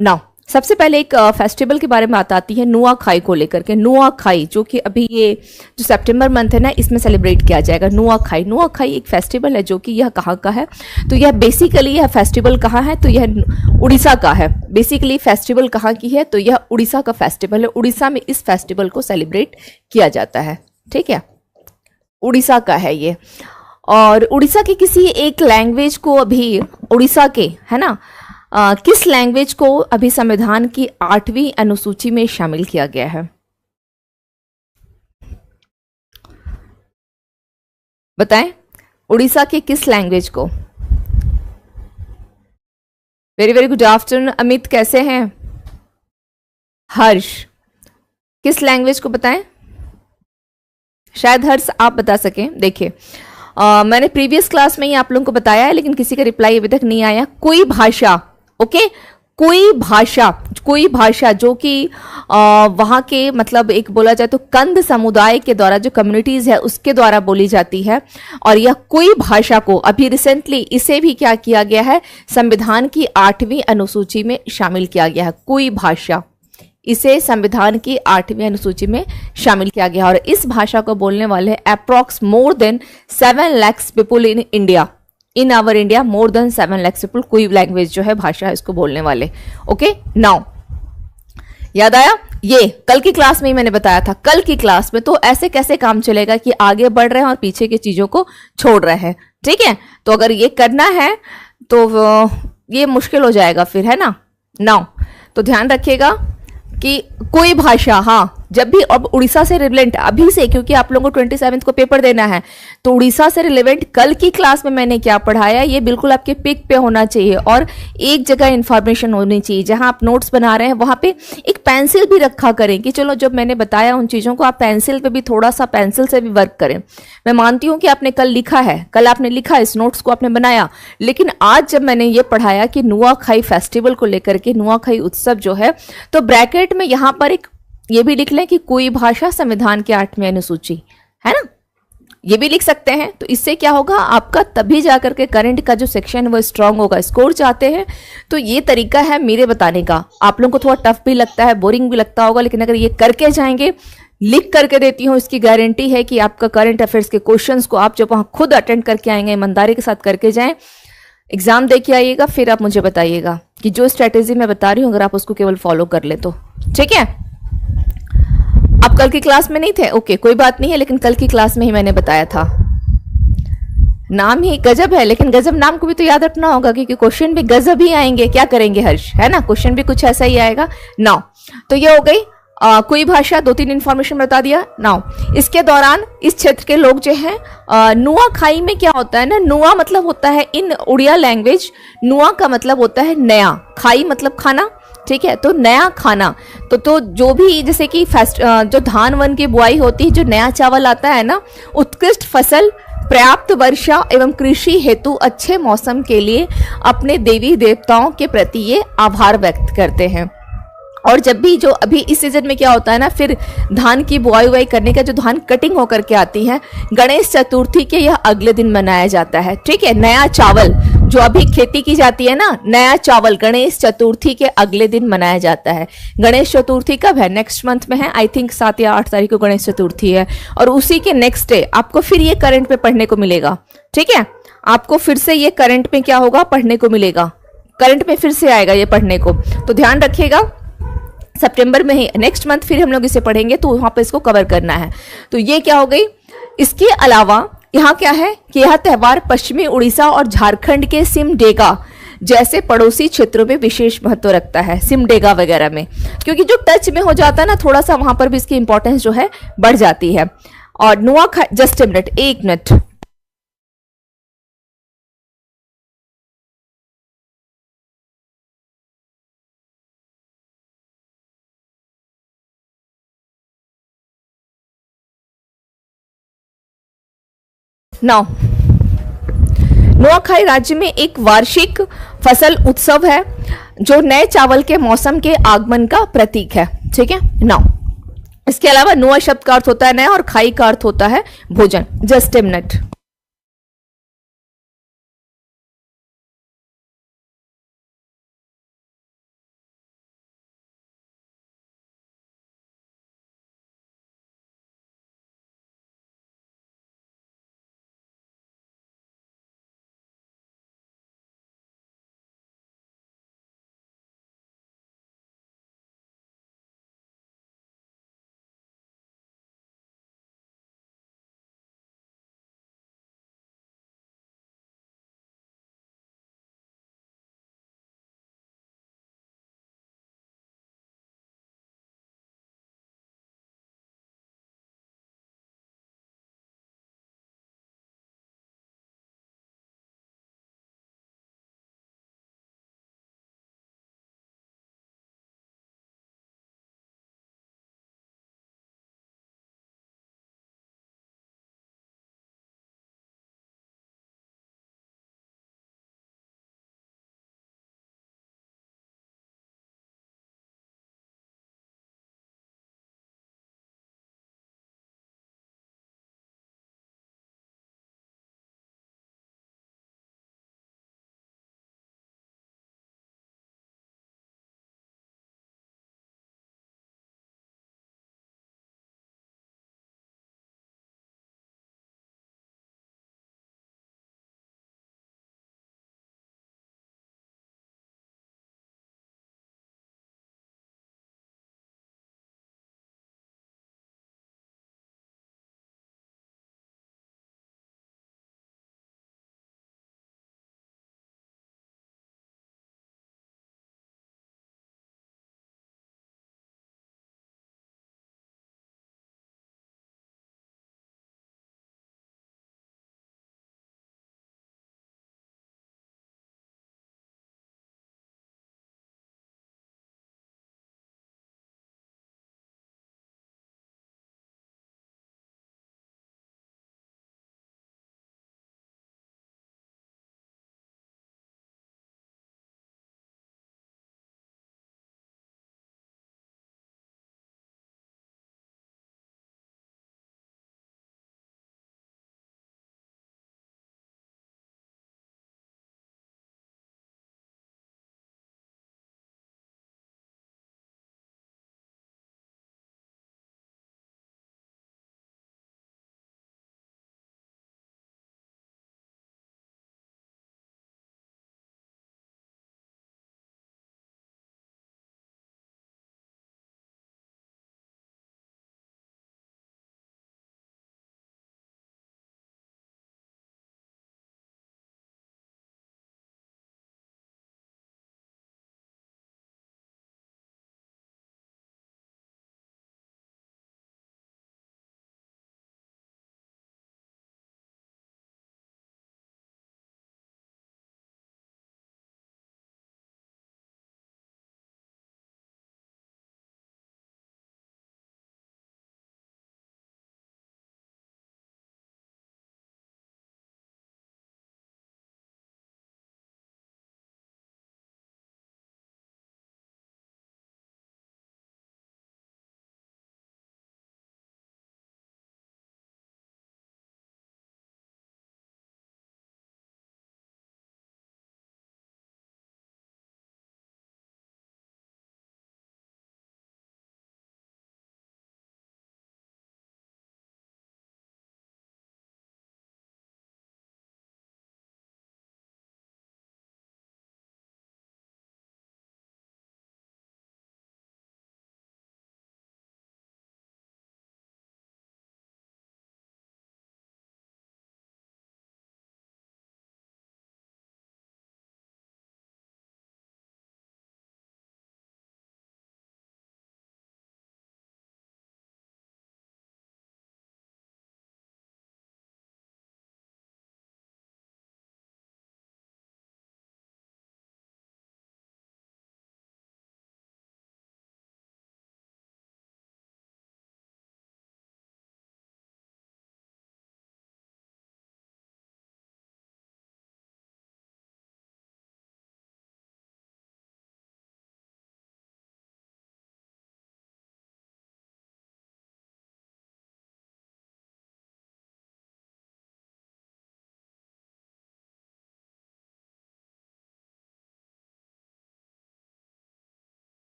Now सबसे पहले एक फेस्टिवल के बारे में बात आती है नुआखाई को लेकर के। नुआखाई जो कि अभी ये जो सितंबर मंथ है ना, इसमें सेलिब्रेट किया जाएगा नुआखाई। नुआखाई एक फेस्टिवल है जो कि यह कहाँ का है, तो यह बेसिकली यह फेस्टिवल कहाँ है, तो यह उड़ीसा का है। बेसिकली फेस्टिवल कहाँ की है, तो यह उड़ीसा का फेस्टिवल है। उड़ीसा में इस फेस्टिवल को सेलिब्रेट किया जाता है, ठीक है, उड़ीसा का है ये। और उड़ीसा के किसी एक लैंग्वेज को अभी उड़ीसा के है ना किस लैंग्वेज को अभी संविधान की 8वीं अनुसूची में शामिल किया गया है, बताएं। उड़ीसा के किस लैंग्वेज को? Very very good afternoon Amit, कैसे हैं? हर्ष, किस लैंग्वेज को बताएं? शायद हर्ष आप बता सकें। देखिए मैंने प्रीवियस क्लास में ही आप लोगों को बताया है, लेकिन किसी का रिप्लाई अभी तक नहीं आया। कोई भाषा, ओके, कोई भाषा जो कि वहाँ के मतलब एक बोला जाए तो कंद समुदाय के द्वारा, जो कम्युनिटीज है उसके द्वारा बोली जाती है। और यह कोई भाषा को अभी रिसेंटली इसे भी क्या किया गया है, संविधान की 8वीं अनुसूची में शामिल किया गया है। कोई भाषा, इसे संविधान की 8वीं अनुसूची में शामिल किया गया। और इस भाषा को बोलने वाले approx more than 7 lakh people in India. In our India more than 7 lakh people कोई लैंग्वेज जो है, भाषा है, इसको बोलने वाले। ओके, नाउ याद आया, ये कल की क्लास में ही मैंने बताया था। कल की क्लास में तो ऐसे कैसे काम चलेगा कि आगे बढ़ रहे हैं और पीछे की चीजों को छोड़ रहे हैं, ठीक है। तो अगर ये करना है तो ये मुश्किल हो जाएगा फिर, है ना। नाउ तो ध्यान रखिएगा कि कोई भाषा, हाँ, जब भी अब उड़ीसा से रिलेवेंट अभी से, क्योंकि आप लोगों को 27 को पेपर देना है, तो उड़ीसा से रिलेवेंट कल की क्लास में मैंने क्या पढ़ाया ये बिल्कुल आपके पिक पे होना चाहिए। और एक जगह इंफॉर्मेशन होनी चाहिए, जहां आप नोट्स बना रहे हैं वहां पे एक पेंसिल भी रखा करें कि चलो जब मैंने बताया उन चीजों को आप पेंसिल पे भी थोड़ा सा पेंसिल से भी वर्क करें। मैं मानती हूँ कि आपने कल लिखा है, कल आपने लिखा, इस नोट्स को आपने बनाया, लेकिन आज जब मैंने ये पढ़ाया कि नुआखाई फेस्टिवल को लेकर के, नुआखाई उत्सव जो है, तो ब्रैकेट में यहां पर एक ये भी लिख लें कि कोई भाषा संविधान की 8वीं अनुसूची, है ना, ये भी लिख सकते हैं। तो इससे क्या होगा, आपका तभी जाकर के करंट का जो सेक्शन है वो स्ट्रांग होगा। स्कोर चाहते हैं तो ये तरीका है मेरे बताने का। आप लोगों को थोड़ा टफ भी लगता है, बोरिंग भी लगता होगा, लेकिन अगर ये करके जाएंगे, लिख करके देती हूँ, इसकी गारंटी है कि आपका करंट अफेयर्स के क्वेश्चंस को आप जब वहां खुद अटेंड करके आएंगे, ईमानदारी के साथ करके जाएं, एग्जाम दे के आइएगा, फिर आप मुझे बताइएगा कि जो स्ट्रेटेजी मैं बता रही हूँ अगर आप उसको केवल फॉलो कर ले तो, ठीक है। आप कल की क्लास में नहीं थे, ओके, कोई बात नहीं है, लेकिन कल की क्लास में ही मैंने बताया था। नाम ही गजब है, लेकिन गजब नाम को भी तो याद रखना होगा, क्योंकि क्वेश्चन भी गजब ही आएंगे। क्या करेंगे हर्ष, है ना, क्वेश्चन भी कुछ ऐसा ही आएगा। नाउ तो ये हो गई कोई भाषा, 2-3 इंफॉर्मेशन बता दिया। नाउ इसके दौरान इस क्षेत्र के लोग जो हैं, नुआखाई में क्या होता है ना, नुआ मतलब होता है इन उड़िया लैंग्वेज, नुआ का मतलब होता है नया, खाई मतलब खाना, ठीक है। तो नया खाना, तो जो भी जैसे कि जो धान वन की बुआई होती है, जो नया चावल आता है ना, उत्कृष्ट फसल, पर्याप्त वर्षा एवं कृषि हेतु अच्छे मौसम के लिए अपने देवी देवताओं के प्रति ये आभार व्यक्त करते हैं। और जब भी जो अभी इस सीजन में क्या होता है ना, फिर धान की बुआई उवाई करने का जो धान कटिंग होकर के आती है, गणेश चतुर्थी के यह अगले दिन मनाया जाता है, ठीक है। नया चावल जो अभी खेती की जाती है ना, नया चावल गणेश चतुर्थी के अगले दिन मनाया जाता है। गणेश चतुर्थी कब है, नेक्स्ट मंथ में है, आई थिंक 7 या 8 तारीख को गणेश चतुर्थी है। और उसी के नेक्स्ट डे आपको फिर ये करंट पे पढ़ने को मिलेगा, ठीक है। आपको फिर से ये करंट में क्या होगा, पढ़ने को मिलेगा, करंट में फिर से आएगा ये पढ़ने को। तो ध्यान रखिएगा, सितंबर में ही नेक्स्ट मंथ फिर हम लोग इसे पढ़ेंगे, तो वहां पे इसको कवर करना है। तो ये क्या हो गई। इसके अलावा यहाँ क्या है कि यह त्योहार पश्चिमी उड़ीसा और झारखंड के सिमडेगा जैसे पड़ोसी क्षेत्रों में विशेष महत्व रखता है, सिमडेगा वगैरह में, क्योंकि जो टच में हो जाता है ना, थोड़ा सा वहां पर भी इसकी इंपॉर्टेंस जो है बढ़ जाती है। और Nuakhai, just a minute, 1 minute, now Nuakhai राज्य में एक वार्षिक फसल उत्सव है जो नए चावल के मौसम के आगमन का प्रतीक है, ठीक है। नाउ इसके अलावा नुआ शब्द का अर्थ होता है नया और खाई का अर्थ होता है भोजन। Just a minute,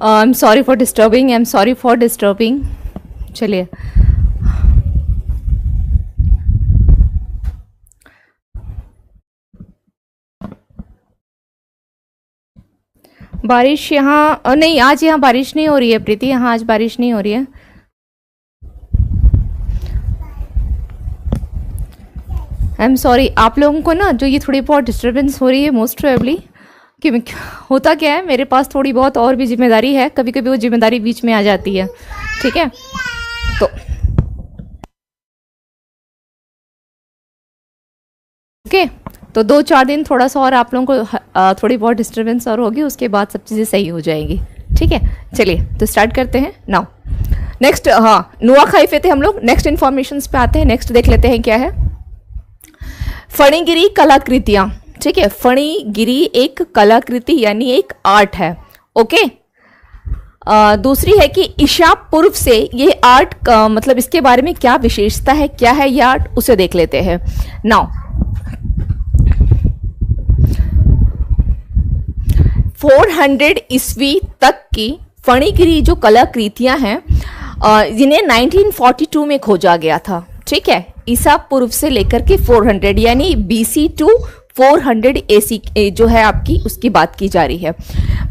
I am sorry for disturbing, I am sorry for disturbing. चलिए, बारिश यहाँ नहीं, आज यहाँ बारिश नहीं हो रही है प्रीति, यहाँ आज बारिश नहीं हो रही है। आई एम सॉरी आप लोगों को ना जो ये थोड़ी बहुत डिस्टर्बेंस हो रही है, मोस्ट प्रोबेबली कि होता क्या है, मेरे पास थोड़ी बहुत और भी जिम्मेदारी है, कभी कभी वो जिम्मेदारी बीच में आ जाती है, ठीक है। तो ओके, तो 2-4 दिन थोड़ा सा और आप लोगों को थोड़ी बहुत डिस्टर्बेंस और होगी, उसके बाद सब चीज़ें सही हो जाएंगी, ठीक है। चलिए तो स्टार्ट करते हैं नाउ। नेक्स्ट, हाँ, नुआखाई पे थे हम लोग, नेक्स्ट इन्फॉर्मेशन पे आते हैं। नेक्स्ट देख लेते हैं क्या है, फणिगिरी कलाकृतियां, ठीक है। फणिगिरी एक कलाकृति यानी एक आर्ट है, ओके। दूसरी है कि ईशा पूर्व से ये आर्ट का मतलब इसके बारे में क्या विशेषता है, क्या है ये आर्ट, उसे देख लेते हैं नाउ। 400 ईस्वी तक की फणिगिरी जो कलाकृतियां हैं, जिन्हें 1942 में खोजा गया था, ठीक है। ईसा पूर्व से लेकर के 400 यानी BC टू 400 AC जो है आपकी, उसकी बात की जा रही है।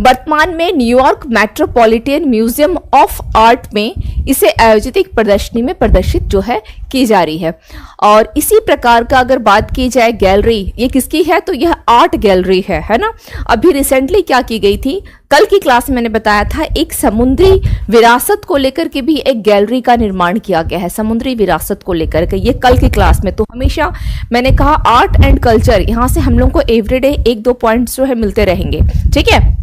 वर्तमान में New York metropolitan museum of art में इसे आयोजित एक प्रदर्शनी में प्रदर्शित जो है की जा रही है। और इसी प्रकार का अगर बात की जाए गैलरी, ये किसकी है, तो यह आर्ट गैलरी है ना। अभी रिसेंटली क्या की गई थी, कल की क्लास में मैंने बताया था, एक समुद्री विरासत को लेकर के भी एक गैलरी का निर्माण किया गया है, समुद्री विरासत को लेकर के, ये कल की क्लास में। तो हमेशा मैंने कहा आर्ट एंड कल्चर, यहां से हम लोग को एवरीडे 1-2 पॉइंट्स जो है मिलते रहेंगे, ठीक है।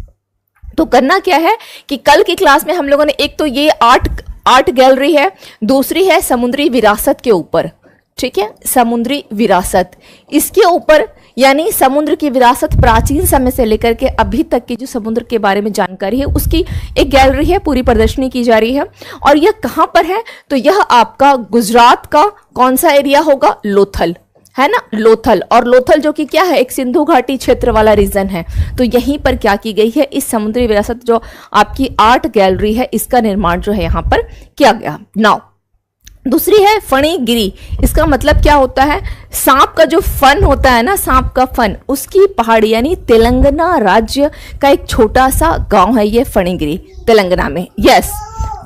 तो करना क्या है कि कल की क्लास में हम लोगों ने एक तो ये आर्ट गैलरी है, दूसरी है समुद्री विरासत के ऊपर, ठीक है। समुद्री विरासत, इसके ऊपर यानी समुद्र की विरासत प्राचीन समय से लेकर के अभी तक की जो समुद्र के बारे में जानकारी है, उसकी एक गैलरी है, पूरी प्रदर्शनी की जा रही है। और यह कहां पर है, तो यह आपका गुजरात का कौन सा एरिया होगा, लोथल, है ना, लोथल। और लोथल जो कि क्या है, एक सिंधु घाटी क्षेत्र वाला रीजन है। तो यहीं पर क्या की गई है, इस समुद्री विरासत जो आपकी आर्ट गैलरी है, इसका निर्माण जो है यहां पर किया गया। नाउ दूसरी है फणिगिरी, इसका मतलब क्या होता है, सांप का जो फन होता है ना, सांप का फन, उसकी पहाड़ी यानी तेलंगाना राज्य का एक छोटा सा गांव है ये फणिगिरी, तेलंगाना में। यस,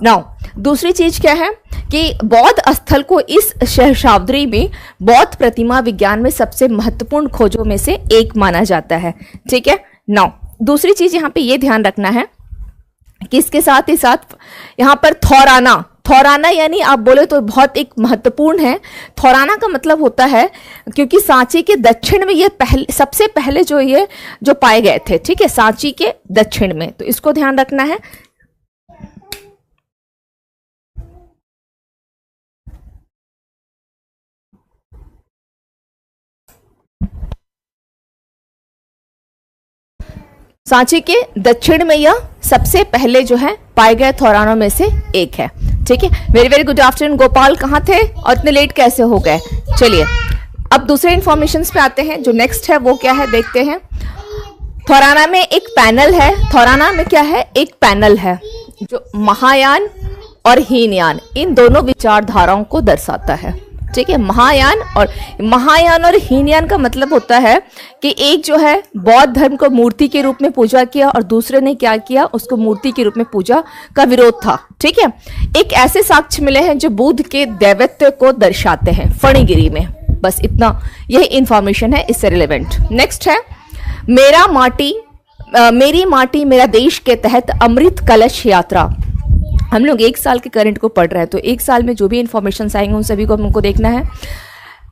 नाउ दूसरी चीज क्या है कि बौद्ध स्थल को इस सहस्राब्दी में बौद्ध प्रतिमा विज्ञान में सबसे महत्वपूर्ण खोजों में से एक माना जाता है, ठीक है। नाउ दूसरी चीज यहाँ पे ये ध्यान रखना है कि इसके साथ ही साथ यहाँ पर थौराना यानी आप बोले तो बहुत एक महत्वपूर्ण है। थौराना का मतलब होता है, क्योंकि सांची के दक्षिण में ये सबसे पहले जो पाए गए थे, ठीक है, सांची के दक्षिण में, तो इसको ध्यान रखना है। सांची के दक्षिण में यह सबसे पहले जो है पाए गए थौरानों में से एक है, ठीक है। Very very good afternoon Gopal, कहाँ थे और इतने लेट कैसे हो गए। चलिए अब दूसरे इंफॉर्मेशन पे आते हैं, जो नेक्स्ट है वो क्या है देखते हैं। थौराना में एक पैनल है, थौराना में क्या है, एक पैनल है जो महायान और हीनयान इन दोनों विचारधाराओं को दर्शाता है, ठीक है। महायान और हीनयान का मतलब होता है कि एक जो है बौद्ध धर्म को मूर्ति के रूप में पूजा किया और दूसरे ने क्या किया, उसको मूर्ति के रूप में पूजा का विरोध था, ठीक है। एक ऐसे साक्ष्य मिले हैं जो बुद्ध के दैवत्व को दर्शाते हैं फणिगिरी में। बस इतना, यही इंफॉर्मेशन है इससे रिलेवेंट। नेक्स्ट है मेरी माटी मेरा देश के तहत अमृत कलश यात्रा। हम लोग 1 साल के करंट को पढ़ रहे हैं, तो 1 साल में जो भी इंफॉर्मेशन आएंगे उन सभी को हमको देखना है।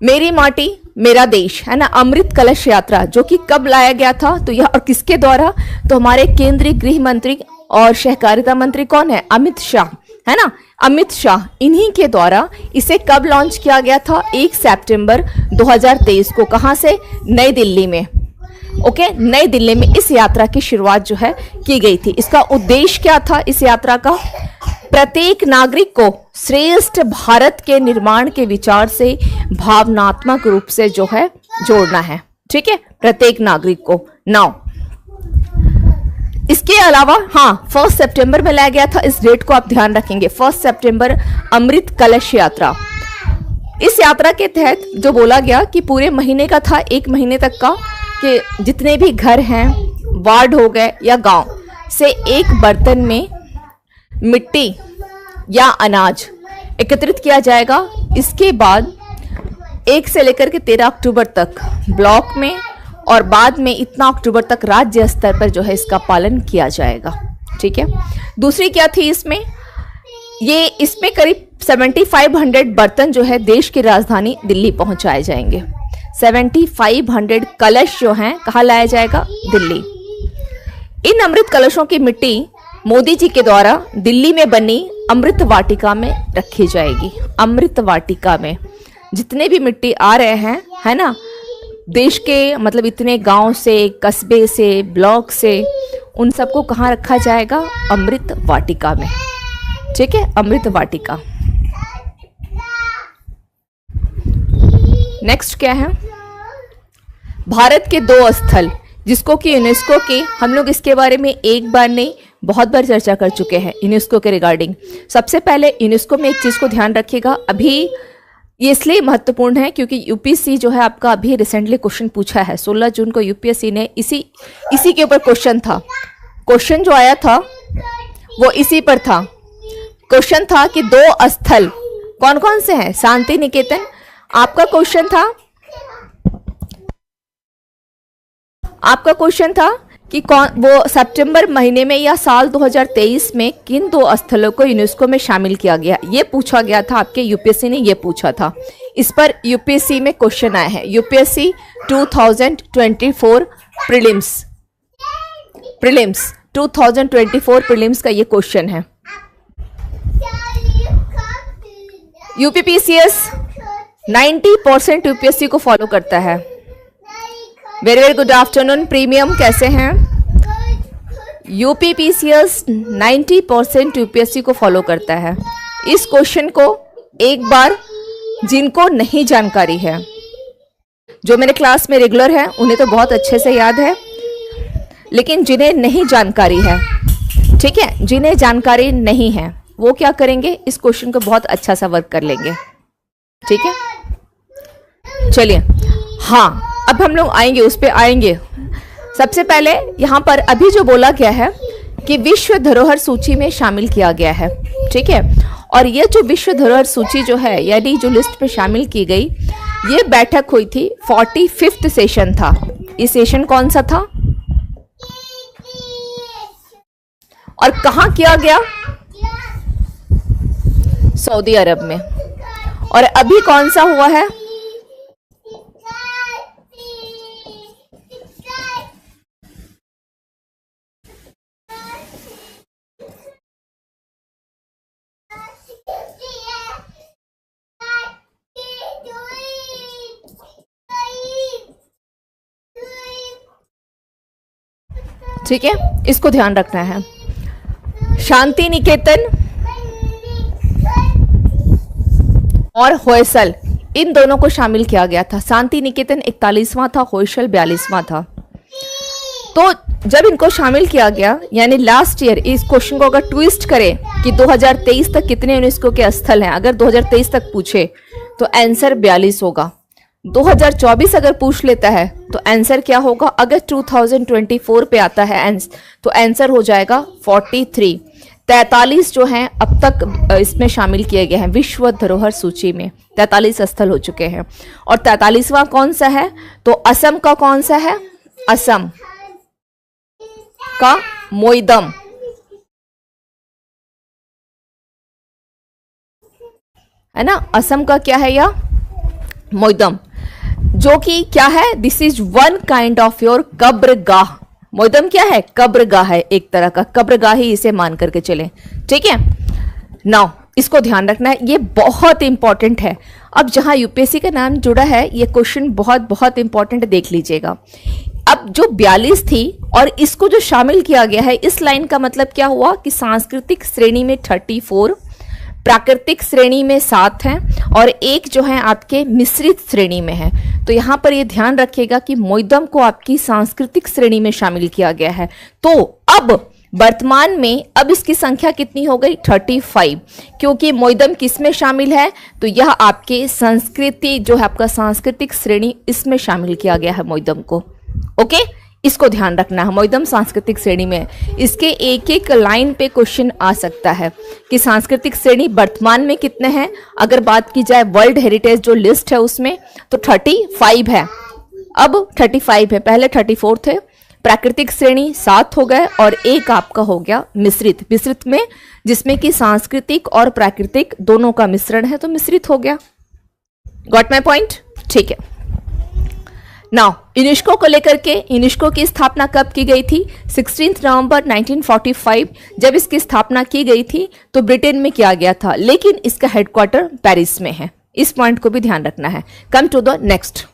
मेरी माटी मेरा देश, है ना, अमृत कलश यात्रा जो कि कब लाया गया था, तो यह और किसके द्वारा, तो हमारे केंद्रीय गृह मंत्री और सहकारिता मंत्री कौन है, अमित शाह, है ना, अमित शाह, इन्हीं के द्वारा इसे कब लॉन्च किया गया था, 1 सितंबर 2023 को। कहां से, नई दिल्ली में, ओके, नई दिल्ली में इस यात्रा की शुरुआत जो है की गई थी। इसका उद्देश्य क्या था इस यात्रा का, प्रत्येक नागरिक को श्रेष्ठ भारत के निर्माण के विचार से भावनात्मक रूप से जो है जोड़ना है, ठीक है, प्रत्येक नागरिक को। नाउ इसके अलावा हाँ 1 सितंबर में लाया गया था, इस डेट को आप ध्यान रखेंगे, 1 सितंबर अमृत कलश यात्रा। इस यात्रा के तहत जो बोला गया कि पूरे महीने का था, 1 महीने तक का, कि जितने भी घर हैं, वार्ड हो गए या गांव से एक बर्तन में मिट्टी या अनाज एकत्रित किया जाएगा। इसके बाद 1 से लेकर के 13 अक्टूबर तक ब्लॉक में और बाद में इतना अक्टूबर तक राज्य स्तर पर जो है इसका पालन किया जाएगा। ठीक है। दूसरी क्या थी इसमें, ये इसमें करीब 7500 बर्तन जो है देश की राजधानी दिल्ली पहुंचाए जाएंगे। 7500 कलश जो हैं कहाँ लाया जाएगा, दिल्ली। इन अमृत कलशों की मिट्टी मोदी जी के द्वारा दिल्ली में बनी अमृत वाटिका में रखी जाएगी। अमृत वाटिका में जितने भी मिट्टी आ रहे हैं, है ना, देश के मतलब इतने गांव से, कस्बे से, ब्लॉक से, उन सबको कहाँ रखा जाएगा, अमृत वाटिका में। ठीक है, अमृत वाटिका। नेक्स्ट क्या है, भारत के 2 स्थल जिसको कि यूनेस्को के, हम लोग इसके बारे में एक बार नहीं बहुत बार चर्चा कर चुके हैं यूनेस्को के रिगार्डिंग। सबसे पहले यूनेस्को में एक चीज को ध्यान रखिएगा, अभी ये इसलिए महत्वपूर्ण है क्योंकि यूपीएससी जो है आपका अभी रिसेंटली क्वेश्चन पूछा है। 16 जून को यूपीएससी ने इसी के ऊपर क्वेश्चन था, क्वेश्चन जो आया था वो इसी पर था। क्वेश्चन था कि 2 स्थल कौन कौन से हैं, शांति निकेतन। आपका क्वेश्चन था कि कौन वो सितंबर महीने में या साल 2023 में किन 2 स्थलों को यूनेस्को में शामिल किया गया, ये पूछा गया था। आपके यूपीएससी ने ये पूछा था, इस पर यूपीएससी में क्वेश्चन आए हैं। यूपीएससी 2024 प्रीलिम्स 2024 प्रीलिम्स का ये क्वेश्चन है। यूपीपीसीएस 90% यूपीएससी को फॉलो करता है। Very very good afternoon premium, कैसे हैं? यूपीपीसीएस 90% यूपीएससी को फॉलो करता है। इस क्वेश्चन को एक बार जिनको नहीं जानकारी है, जो मेरे क्लास में रेगुलर है उन्हें तो बहुत अच्छे से याद है, लेकिन जिन्हें नहीं जानकारी है, ठीक है, जिन्हें जानकारी नहीं है वो क्या करेंगे, इस क्वेश्चन को बहुत अच्छा सा वर्क कर लेंगे। ठीक है, चलिए हाँ, अब हम लोग आएंगे, उस पर आएंगे। सबसे पहले यहाँ पर अभी जो बोला गया है कि विश्व धरोहर सूची में शामिल किया गया है। ठीक है, और ये जो विश्व धरोहर सूची जो है, यानी जो लिस्ट पे शामिल की गई, ये बैठक हुई थी, 45th सेशन था। ये सेशन कौन सा था और कहाँ किया गया, सऊदी अरब में। और अभी कौन सा हुआ है, ठीक है, इसको ध्यान रखना है। शांति निकेतन और होयसल, इन दोनों को शामिल किया गया था। शांति निकेतन 41वां था, होयसल 42वां था। तो जब इनको शामिल किया गया, यानी लास्ट ईयर, इस क्वेश्चन को अगर ट्विस्ट करें कि 2023 तक कितने यूनेस्को के स्थल हैं, अगर 2023 तक पूछे तो आंसर 42 होगा। 2024 अगर पूछ लेता है तो आंसर क्या होगा, अगर 2024 पे आता है तो आंसर हो जाएगा 43। 43 जो हैं अब तक इसमें शामिल किए गए हैं विश्व धरोहर सूची में, 43 स्थल हो चुके हैं। और 43वां कौन सा है, तो असम का कौन सा है, असम का मोइदम, है ना, असम का क्या है, या मोइदम, जो कि क्या है, this is one kind of your कब्रगाह। मोइदम क्या है, कब्रगाह है, एक तरह का कब्रगाह ही इसे मान करके चले। ठीक है, नाउ इसको ध्यान रखना है, ये बहुत इंपॉर्टेंट है। अब जहां यूपीएससी का नाम जुड़ा है, ये क्वेश्चन बहुत बहुत इंपॉर्टेंट, देख लीजिएगा। अब जो 42 थी और इसको जो शामिल किया गया है, इस लाइन का मतलब क्या हुआ कि सांस्कृतिक श्रेणी में 34, प्राकृतिक श्रेणी में 7 हैं और एक जो है आपके मिश्रित श्रेणी में है। तो यहां पर ये ध्यान रखिएगा कि मोइदम को आपकी सांस्कृतिक श्रेणी में शामिल किया गया है। तो अब वर्तमान में अब इसकी संख्या कितनी हो गई? 35, क्योंकि मोइदम किस में शामिल है? तो यह आपके संस्कृति जो है आपका सांस्कृतिक श्रेणी, इसमें शामिल किया गया है मोइदम को। ओके, इसको ध्यान रखना है, मोइदम सांस्कृतिक श्रेणी में। इसके एक एक लाइन पे क्वेश्चन आ सकता है कि सांस्कृतिक श्रेणी वर्तमान में कितने हैं। अगर बात की जाए वर्ल्ड हेरिटेज जो लिस्ट है उसमें तो 35 है, अब 35 है, पहले 34 थे। प्राकृतिक श्रेणी 7 हो गए और एक आपका हो गया मिश्रित। मिश्रित में जिसमें कि सांस्कृतिक और प्राकृतिक दोनों का मिश्रण है, तो मिश्रित हो गया। Got my point? ठीक है। नाउ यूनेस्को को लेकर के, यूनेस्को की स्थापना कब की गई थी? 16 नवंबर 1945 जब इसकी स्थापना की गई थी तो ब्रिटेन में किया गया था, लेकिन इसका हेडक्वार्टर पेरिस में है। इस पॉइंट को भी ध्यान रखना है। कम टू द नेक्स्ट,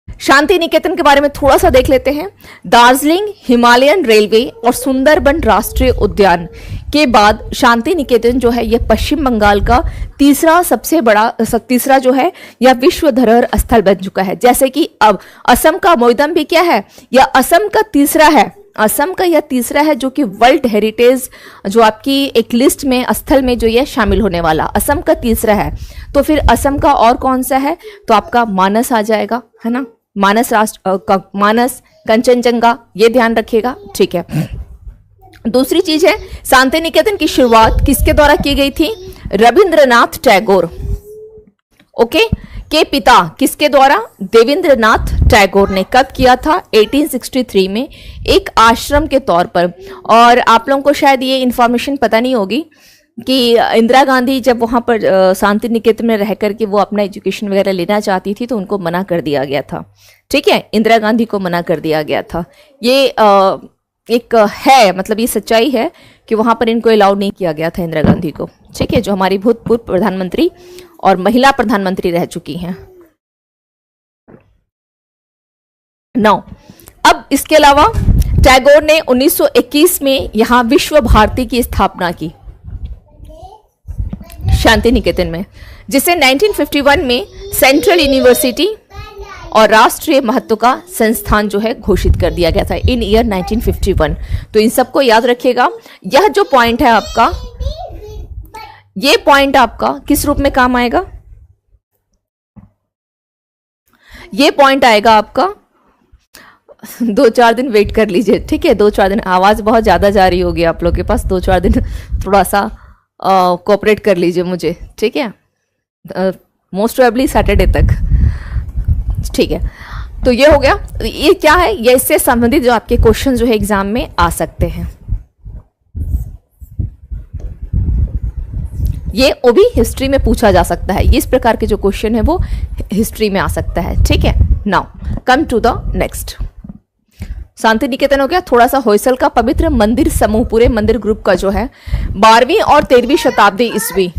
शांति निकेतन के बारे में थोड़ा सा देख लेते हैं। दार्जिलिंग हिमालयन रेलवे और सुंदरबन राष्ट्रीय उद्यान के बाद शांति निकेतन जो है यह पश्चिम बंगाल का तीसरा सबसे बड़ा, तीसरा जो है यह विश्व धरोहर स्थल बन चुका है। जैसे कि अब असम का मोइदम भी क्या है, यह असम का तीसरा है। असम का यह तीसरा है जो कि वर्ल्ड हेरिटेज जो आपकी एक लिस्ट में स्थल में जो यह शामिल होने वाला, असम का तीसरा है। तो फिर असम का और कौन सा है? तो आपका मानस आ जाएगा, है ना। मानस मानस, कंचनजंगा, ये ध्यान रखिएगा। ठीक है। दूसरी चीज है, शांति निकेतन की शुरुआत किसके द्वारा की गई थी? रविंद्रनाथ टैगोर। ओके, के पिता किसके द्वारा? देवेंद्रनाथ टैगोर ने। कब किया था? 1863 में, एक आश्रम के तौर पर। और आप लोगों को शायद ये इंफॉर्मेशन पता नहीं होगी कि इंदिरा गांधी जब वहाँ पर शांति निकेतन में रह करके वो अपना एजुकेशन वगैरह लेना चाहती थी तो उनको मना कर दिया गया था। ठीक है, इंदिरा गांधी को मना कर दिया गया था। ये एक है, मतलब ये सच्चाई है कि वहाँ पर इनको अलाउ नहीं किया गया था इंदिरा गांधी को। ठीक है, जो हमारी भूतपूर्व प्रधानमंत्री और महिला प्रधानमंत्री रह चुकी हैं। नौ, अब इसके अलावा टैगोर ने 1921 में यहाँ विश्व भारती की स्थापना की शांति निकेतन में, जिसे 1951 में सेंट्रल यूनिवर्सिटी और राष्ट्रीय महत्व का संस्थान जो है घोषित कर दिया गया था इन ईयर 1951। तो इन सबको याद रखिएगा। यह जो पॉइंट है आपका, ये पॉइंट आपका किस रूप में काम आएगा? ये पॉइंट आएगा आपका, 2-4 दिन वेट कर लीजिए। ठीक है, 2-4 दिन। आवाज बहुत ज्यादा जा रही होगी आप लोग के पास, 2-4 दिन थोड़ा सा कोऑपरेट कर लीजिए मुझे। ठीक है, मोस्ट प्रोबेबली सैटरडे तक। ठीक है, तो ये हो गया। ये क्या है? ये इससे संबंधित जो आपके क्वेश्चन जो है एग्जाम में आ सकते हैं। ये वो भी हिस्ट्री में पूछा जा सकता है। ये इस प्रकार के जो क्वेश्चन है वो हिस्ट्री में आ सकता है। ठीक है, now come to the next. Shanti Niketan हो गया। थोड़ा सा होयसल का पवित्र मंदिर समूह, पूरे मंदिर ग्रुप का जो है 12वीं और 13वीं शताब्दी ईस्वी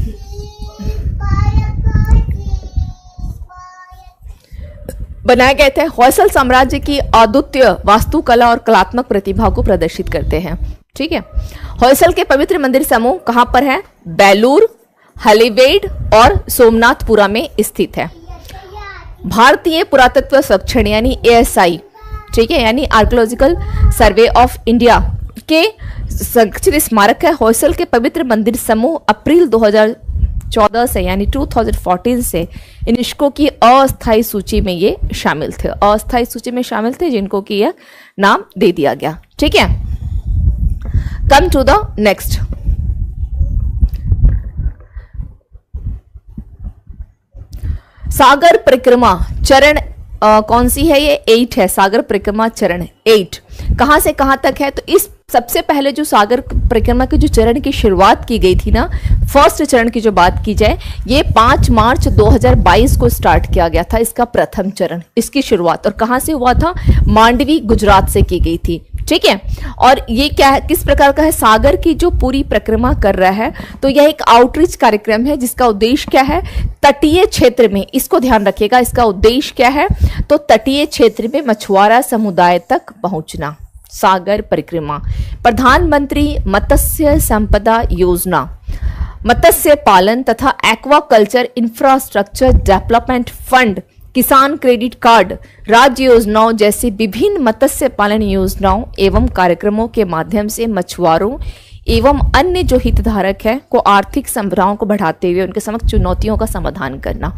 बनाए गए थे। होयसल साम्राज्य की अद्वितीय वास्तुकला और कलात्मक प्रतिभा को प्रदर्शित करते हैं। ठीक है, होयसल के पवित्र मंदिर समूह कहां पर है? बेलूर, हलीवेड और सोमनाथपुरा में स्थित है। भारतीय पुरातत्व सर्वेक्षण यानी ASI, ठीक है, यानी आर्कियोलॉजिकल सर्वे ऑफ इंडिया के संरक्षित स्मारक है। होयसल के पवित्र मंदिर समूह अप्रैल 2014 से यानी 2014 से यूनेस्को की अस्थायी सूची में ये शामिल थे। अस्थायी सूची में शामिल थे जिनको कि यह नाम दे दिया गया। ठीक है, कम टू द नेक्स्ट। सागर परिक्रमा चरण कौन सी है? ये 8 है। सागर परिक्रमा चरण 8 कहां से कहां तक है? तो इस सबसे पहले जो सागर परिक्रमा के जो चरण की शुरुआत की गई थी ना, फर्स्ट चरण की जो बात की जाए, ये 5 मार्च 2022 को स्टार्ट किया गया था। इसका प्रथम चरण, इसकी शुरुआत और कहां से हुआ था? मांडवी, गुजरात से की गई थी। ठीक है, और ये क्या है, किस प्रकार का है? सागर की जो पूरी परिक्रमा कर रहा है, तो यह एक आउटरीच कार्यक्रम है जिसका उद्देश्य क्या है? तटीय क्षेत्र में, इसको ध्यान रखिएगा, इसका उद्देश्य क्या है? तो तटीय क्षेत्र में मछुआरा समुदाय तक पहुंचना। सागर परिक्रमा, प्रधानमंत्री मत्स्य संपदा योजना मत्स्य पालन तथा एक्वाकल्चर इंफ्रास्ट्रक्चर डेवलपमेंट फंड, किसान क्रेडिट कार्ड, राज्य योजनाओं जैसी विभिन्न मत्स्य पालन योजनाओं एवं कार्यक्रमों के माध्यम से मछुआरों एवं अन्य जो हितधारक है को आर्थिक संभावनाओं को बढ़ाते हुए उनके समक्ष चुनौतियों का समाधान करना।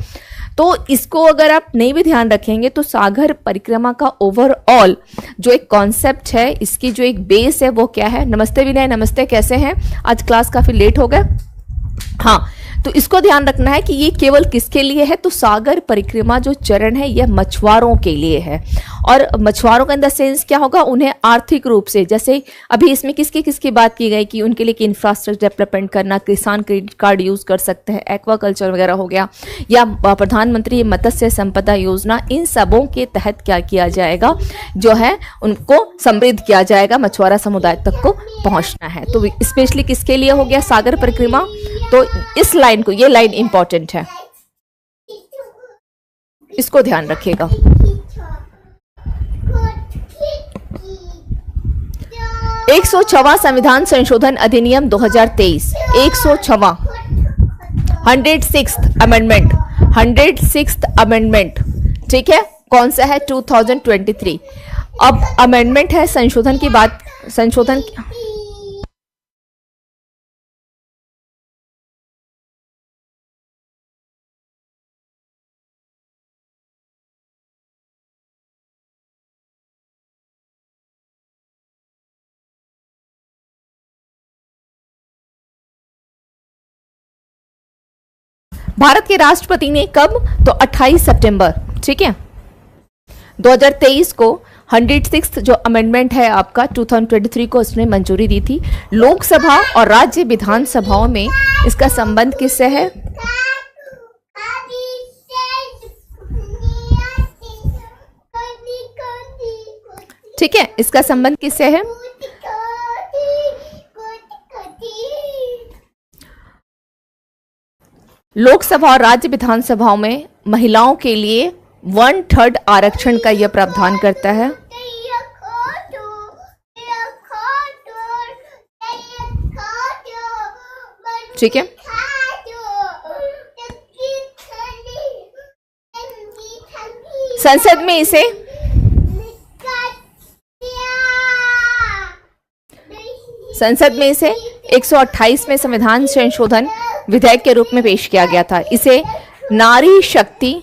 तो इसको अगर आप नहीं भी ध्यान रखेंगे तो सागर परिक्रमा का ओवरऑल जो एक कॉन्सेप्ट है, इसकी जो एक बेस है वो क्या है। नमस्ते विनय, नमस्ते, कैसे हैं? आज क्लास काफी लेट हो गया। हाँ, तो इसको ध्यान रखना है कि ये केवल किसके लिए है, तो सागर परिक्रमा जो चरण है यह मछुआरों के लिए है। और मछुआरों का इन द सेंस क्या होगा, उन्हें आर्थिक रूप से, जैसे अभी इसमें किसकी बात की गई कि उनके लिए इंफ्रास्ट्रक्चर डेवलपमेंट करना, किसान क्रेडिट कार्ड यूज कर सकते हैं, एक्वाकल्चर वगैरह हो गया, या प्रधानमंत्री मत्स्य संपदा योजना, इन सबों के तहत क्या किया जाएगा, जो है उनको समृद्ध किया जाएगा, मछुआरा समुदाय तक को पहुंचना है। तो स्पेशली किसके लिए हो गया सागर परिक्रमा, तो इस लाइन को, ये लाइन इंपॉर्टेंट है, इसको ध्यान रखिएगा। 106वां संविधान संशोधन अधिनियम 2023, 106वां 106th अमेंडमेंट, 106th अमेंडमेंट, ठीक है, कौन सा है, 2023। अब अमेंडमेंट है, संशोधन की बात, संशोधन भारत के राष्ट्रपति ने कब, तो 28 सितंबर, ठीक है, 2023 को 106th जो अमेंडमेंट है आपका 2023 को उसने मंजूरी दी थी। लोकसभा और राज्य विधानसभाओं में इसका संबंध किससे है, ठीक है, इसका संबंध किससे है, लोकसभा और राज्य विधानसभाओं में महिलाओं के लिए 1/3 आरक्षण का यह प्रावधान करता है। ठीक है, संसद में इसे संसद में इसे 128वें संविधान संशोधन विधेयक के रूप में पेश किया गया था। इसे नारी शक्ति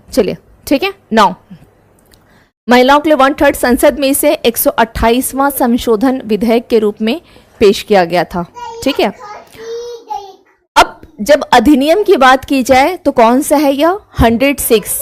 चलिए, ठीक है, 9 महिलाओं के लिए 1/3 संसद में इसे 128वां संशोधन विधेयक के रूप में पेश किया गया था। ठीक है, अब जब अधिनियम की बात की जाए तो कौन सा है यह, 106।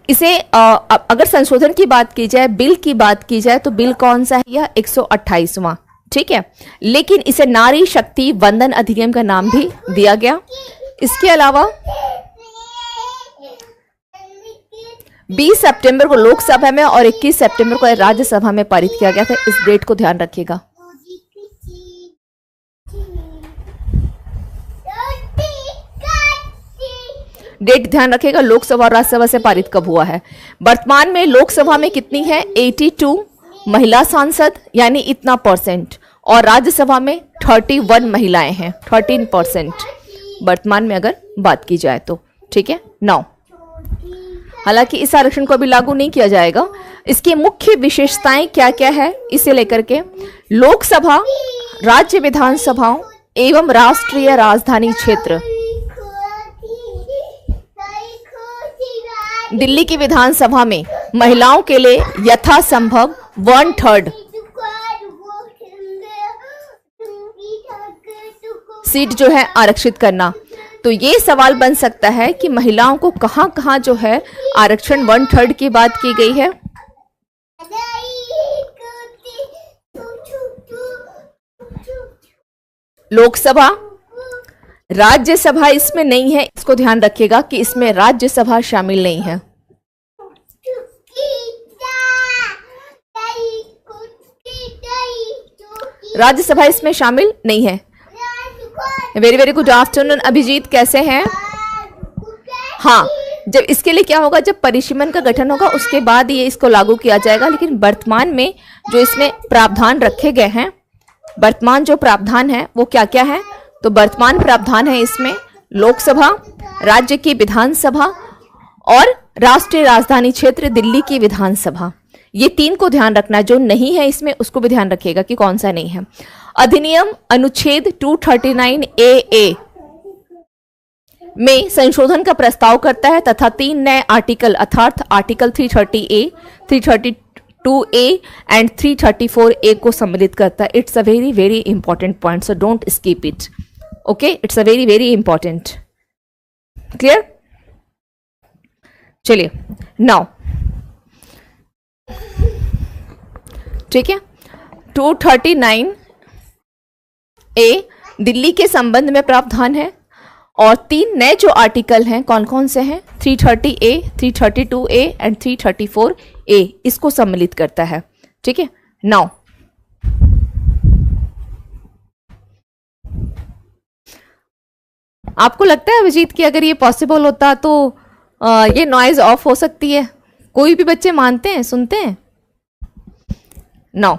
इसे अगर संशोधन की बात की जाए, बिल की बात की जाए तो बिल कौन सा है यह, 128वां। ठीक है, लेकिन इसे नारी शक्ति वंदन अधिनियम का नाम भी दिया गया। इसके अलावा 20 सितंबर को लोकसभा में और 21 सितंबर को राज्यसभा में पारित किया गया था। इस डेट को ध्यान रखिएगा। डेट ध्यान रखिएगा, लोकसभा और राज्यसभा से पारित कब हुआ है। वर्तमान में लोकसभा में कितनी है, 82 महिला सांसद, यानी इतना %, और राज्यसभा में 31 महिलाएं हैं, 13% वर्तमान में अगर बात की जाए तो। ठीक है, 9। हालांकि इस आरक्षण को अभी लागू नहीं किया जाएगा। इसकी मुख्य विशेषताएं क्या क्या है, इसे लेकर के लोकसभा, राज्य विधानसभाओं एवं राष्ट्रीय राजधानी क्षेत्र, दिल्ली की विधानसभा में महिलाओं के लिए यथासंभव 1/3 सीट जो है आरक्षित करना। तो ये सवाल बन सकता है कि महिलाओं को कहां कहां जो है आरक्षण 1/3 की बात की गई है। लोकसभा, राज्यसभा इसमें नहीं है, इसको ध्यान रखिएगा कि इसमें राज्यसभा शामिल नहीं है। राज्यसभा इसमें शामिल नहीं है। Very very good afternoon Abhijit, कैसे हैं? हाँ, जब इसके लिए क्या होगा, जब परिसीमन का गठन होगा उसके बाद ये इसको लागू किया जाएगा। लेकिन वर्तमान में जो इसमें प्रावधान रखे गए हैं, वर्तमान जो प्रावधान है वो क्या क्या है? तो वर्तमान प्रावधान है इसमें लोकसभा, राज्य की विधानसभा और राष्ट्रीय राजधानी क्षेत्र दिल्ली की विधानसभा। ये 3 को ध्यान रखना है। जो नहीं है इसमें उसको भी ध्यान रखिएगा कि कौन सा नहीं है। अधिनियम अनुच्छेद 239A में संशोधन का प्रस्ताव करता है तथा 3 नए आर्टिकल अर्थात article 330A, 332A and 334A को सम्मिलित करता है। It's a very very important point, so don't skip it. Okay, it's a very very important. Clear? चलिए नाउ, ठीक है, 239A दिल्ली के संबंध में प्रावधान है और 3 नए जो आर्टिकल हैं कौन कौन से हैं? 330A, 332A एंड 334A इसको सम्मिलित करता है। ठीक है, नाउ आपको लगता है अभिजीत कि अगर ये पॉसिबल होता तो ये नॉइज ऑफ हो सकती है? कोई भी बच्चे मानते हैं, सुनते हैं? नौ,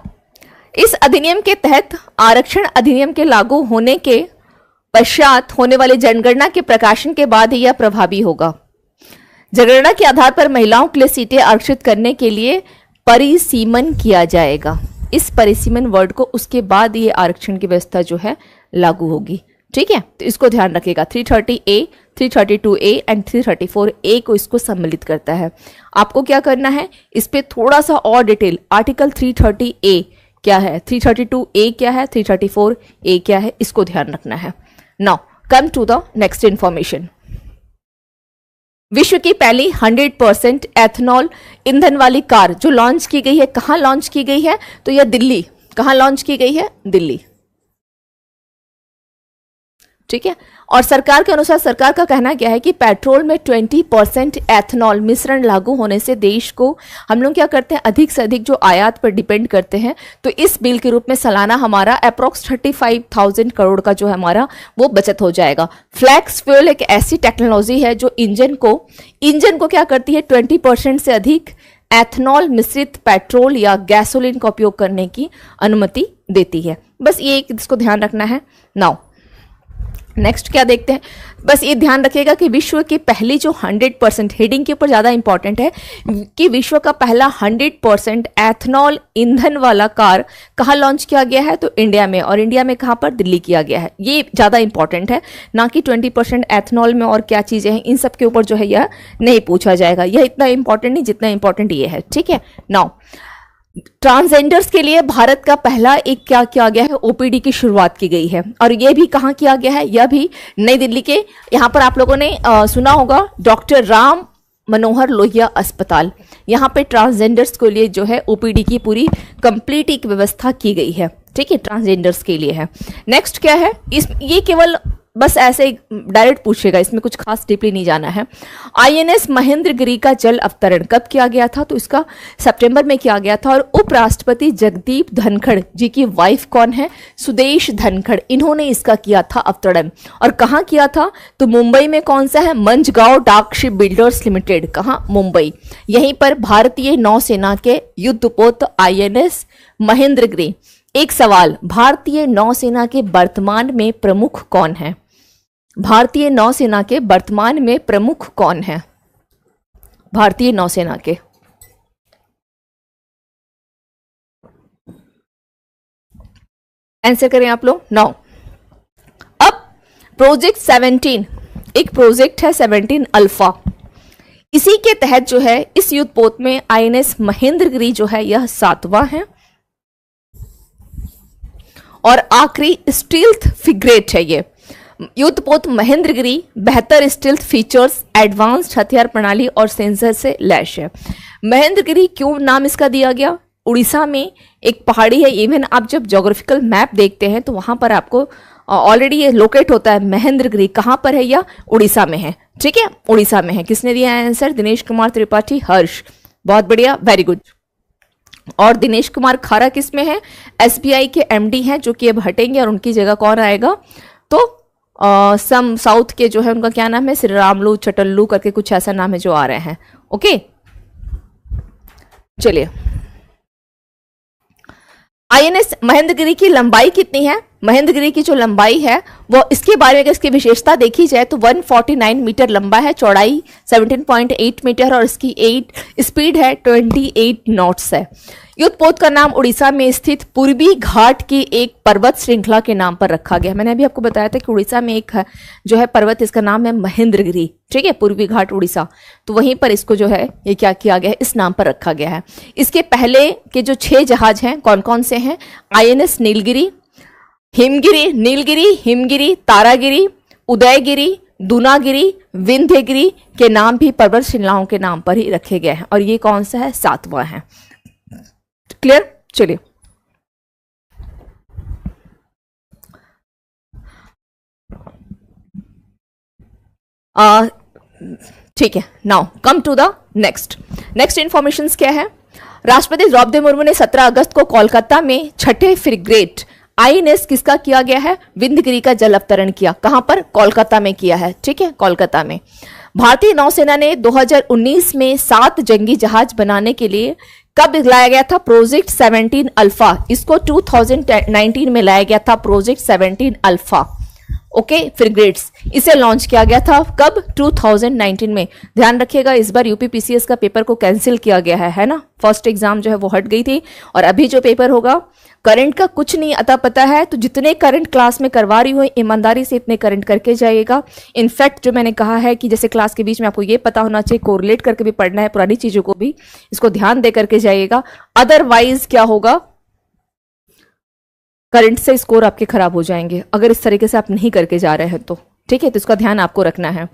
इस अधिनियम के तहत आरक्षण अधिनियम के लागू होने के पश्चात होने वाली जनगणना के प्रकाशन के बाद ही यह प्रभावी होगा। जनगणना के आधार पर महिलाओं के लिए सीटें आरक्षित करने के लिए परिसीमन किया जाएगा। इस परिसीमन वर्ड को उसके बाद ये आरक्षण की व्यवस्था जो है लागू होगी। ठीक है, तो इसको ध्यान रखिएगा। 330A, 332A एंड 334A को इसको सम्मिलित करता है। आपको क्या करना है, इस पे थोड़ा सा और डिटेल, आर्टिकल 330A क्या है, 332A क्या है, 334A क्या है, इसको ध्यान रखना है। Now come to the next information. विश्व की पहली 100% एथनॉल ईंधन वाली कार जो लॉन्च की गई है, कहां लॉन्च की गई है? तो यह दिल्ली। कहां लॉन्च की गई है? दिल्ली। ठीक है, और सरकार के अनुसार सरकार का कहना क्या है कि पेट्रोल में 20% एथनॉल मिश्रण लागू होने से देश को, हम लोग क्या करते हैं, अधिक से अधिक जो आयात पर डिपेंड करते हैं। तो इस बिल के रूप में सालाना हमारा अप्रोक्स 35,000 करोड़ का जो है हमारा वो बचत हो जाएगा। फ्लैक्स फ्यूल एक ऐसी टेक्नोलॉजी है जो इंजन को क्या करती है, 20% से अधिक एथनॉल मिश्रित पेट्रोल या गैसोलीन का उपयोग करने की अनुमति देती है। बस ये इसको ध्यान रखना है। नाउ नेक्स्ट क्या देखते हैं, बस ये ध्यान रखिएगा कि विश्व की पहली जो 100%, हेडिंग के ऊपर ज़्यादा इंपॉर्टेंट है कि विश्व का पहला 100% एथनॉल ईंधन वाला कार कहाँ लॉन्च किया गया है? तो इंडिया में। और इंडिया में कहाँ पर? दिल्ली किया गया है। ये ज़्यादा इंपॉर्टेंट है, ना कि 20% एथनॉल में और क्या चीज़ें हैं, इन सब के ऊपर जो है यह नहीं पूछा जाएगा। यह इतना इंपॉर्टेंट नहीं जितना इंपॉर्टेंट ये है। ठीक है, नाउ ट्रांसजेंडर्स के लिए भारत का पहला एक क्या किया गया है, ओपीडी की शुरुआत की गई है। और यह भी कहाँ किया गया है? यह भी नई दिल्ली के, यहाँ पर आप लोगों ने सुना होगा डॉक्टर राम मनोहर लोहिया अस्पताल। यहाँ पे ट्रांसजेंडर्स के लिए जो है ओपीडी की पूरी कंप्लीट एक व्यवस्था की गई है। ठीक है, ट्रांसजेंडर्स के लिए है। नेक्स्ट क्या है, ये केवल बस ऐसे डायरेक्ट पूछेगा, इसमें कुछ खास डीपली नहीं जाना है। आईएनएस महेंद्रगिरी का जल अवतरण कब किया गया था? तो इसका सितंबर में किया गया था। और उपराष्ट्रपति जगदीप धनखड़ जी की वाइफ कौन है? सुदेश धनखड़, इन्होंने इसका किया था अवतरण। और कहाँ किया था? तो मुंबई में। कौन सा है? मंझगांव डाक शिप बिल्डर्स लिमिटेड। कहाँ? मुंबई। यहीं पर भारतीय नौसेना के युद्धपोत आईएनएस महेंद्रगिरी। एक सवाल, भारतीय नौसेना के वर्तमान में प्रमुख कौन है? भारतीय नौसेना के वर्तमान में प्रमुख कौन है? भारतीय नौसेना के आंसर करें आप लोग। नाउ अब प्रोजेक्ट 17, एक प्रोजेक्ट है 17 अल्फा। इसी के तहत जो है इस युद्धपोत में आईएनएस महेंद्रगिरी जो है यह 7वां है और आखिरी स्टील्थ फ्रिगेट है ये। युद्धपोत महेंद्रगिरी बेहतर स्टील्थ फीचर्स, एडवांस्ड हथियार प्रणाली और सेंसर से लैस है। महेंद्रगिरी क्यों नाम इसका दिया गया? उड़ीसा में एक पहाड़ी है, इवन आप जब ज्योग्राफिकल मैप देखते हैं तो वहां पर आपको ऑलरेडी ये लोकेट होता है। महेंद्रगिरी कहां पर है? या उड़ीसा में है। ठीक है, उड़ीसा में है। किसने दिया आंसर? दिनेश कुमार त्रिपाठी, हर्ष, बहुत बढ़िया, वेरी गुड। और दिनेश कुमार खारा किस में है? एसबीआई के एमडी हैं, जो कि अब हटेंगे और उनकी जगह कौन आएगा? तो सम साउथ के जो है उनका क्या नाम है? श्री रामलू चटल्लू करके कुछ ऐसा नाम है जो आ रहे हैं। ओके, चलिए। आईएनएस महेंद्रगिरी की लंबाई कितनी है? महेंद्रगिरी की जो लंबाई है वो, इसके बारे में अगर इसकी विशेषता देखी जाए तो 149 मीटर लंबा है, चौड़ाई 17.8 मीटर और इसकी स्पीड है 28 नॉट्स है। युद्धपोत का नाम उड़ीसा में स्थित पूर्वी घाट की एक पर्वत श्रृंखला के नाम पर रखा गया। मैंने अभी आपको बताया था कि उड़ीसा में एक जो है पर्वत, इसका नाम है महेंद्रगिरी। ठीक है, पूर्वी घाट उड़ीसा, तो वहीं पर इसको जो है ये क्या किया गया है? इस नाम पर रखा गया है। इसके पहले के जो 6 जहाज हैं कौन कौन से हैं? आईएनएस नीलगिरी, हिमगिरी, तारागिरी, उदयगिरी, दूनागिरी, विंध्यगिरी के नाम भी पर्वत श्रृंखलाओं के नाम पर ही रखे गए हैं। और ये कौन सा है? 7वां है। क्लियर? चलिए, ठीक है। Now come to the next information क्या है? राष्ट्रपति द्रौपदी मुर्मू ने 17 अगस्त को कोलकाता में छठे फ्रिगेट आईएनएस किसका किया गया है? विंध्यगिरी का जल अवतरण किया। कहां पर? कोलकाता में किया है। ठीक है, कोलकाता में। भारतीय नौसेना ने 2019 में 7 जंगी जहाज बनाने के लिए कब लाया गया था? Project 17 alpha. इसको 2019 में लाया गया था, प्रोजेक्ट 17 अल्फा। ओके, फ्रिगेट्स, इसे लॉन्च किया गया था कब? 2019 में। ध्यान रखिएगा, इस बार यूपीपीसीएस का पेपर को कैंसिल किया गया है ना। फर्स्ट एग्जाम जो है वो हट गई थी और अभी जो पेपर होगा, करंट का कुछ नहीं अता पता है, तो जितने करंट क्लास में करवा रही हो ईमानदारी से इतने करंट करके जाइएगा। इनफैक्ट जो मैंने कहा है कि जैसे क्लास के बीच में आपको ये पता होना चाहिए, कोरिलेट करके भी पढ़ना है पुरानी चीजों को भी, इसको ध्यान दे करके जाइएगा। अदरवाइज क्या होगा? करंट से स्कोर आपके खराब हो जाएंगे अगर इस तरीके से आप नहीं करके जा रहे हैं तो। ठीक है, तो इसका ध्यान आपको रखना है।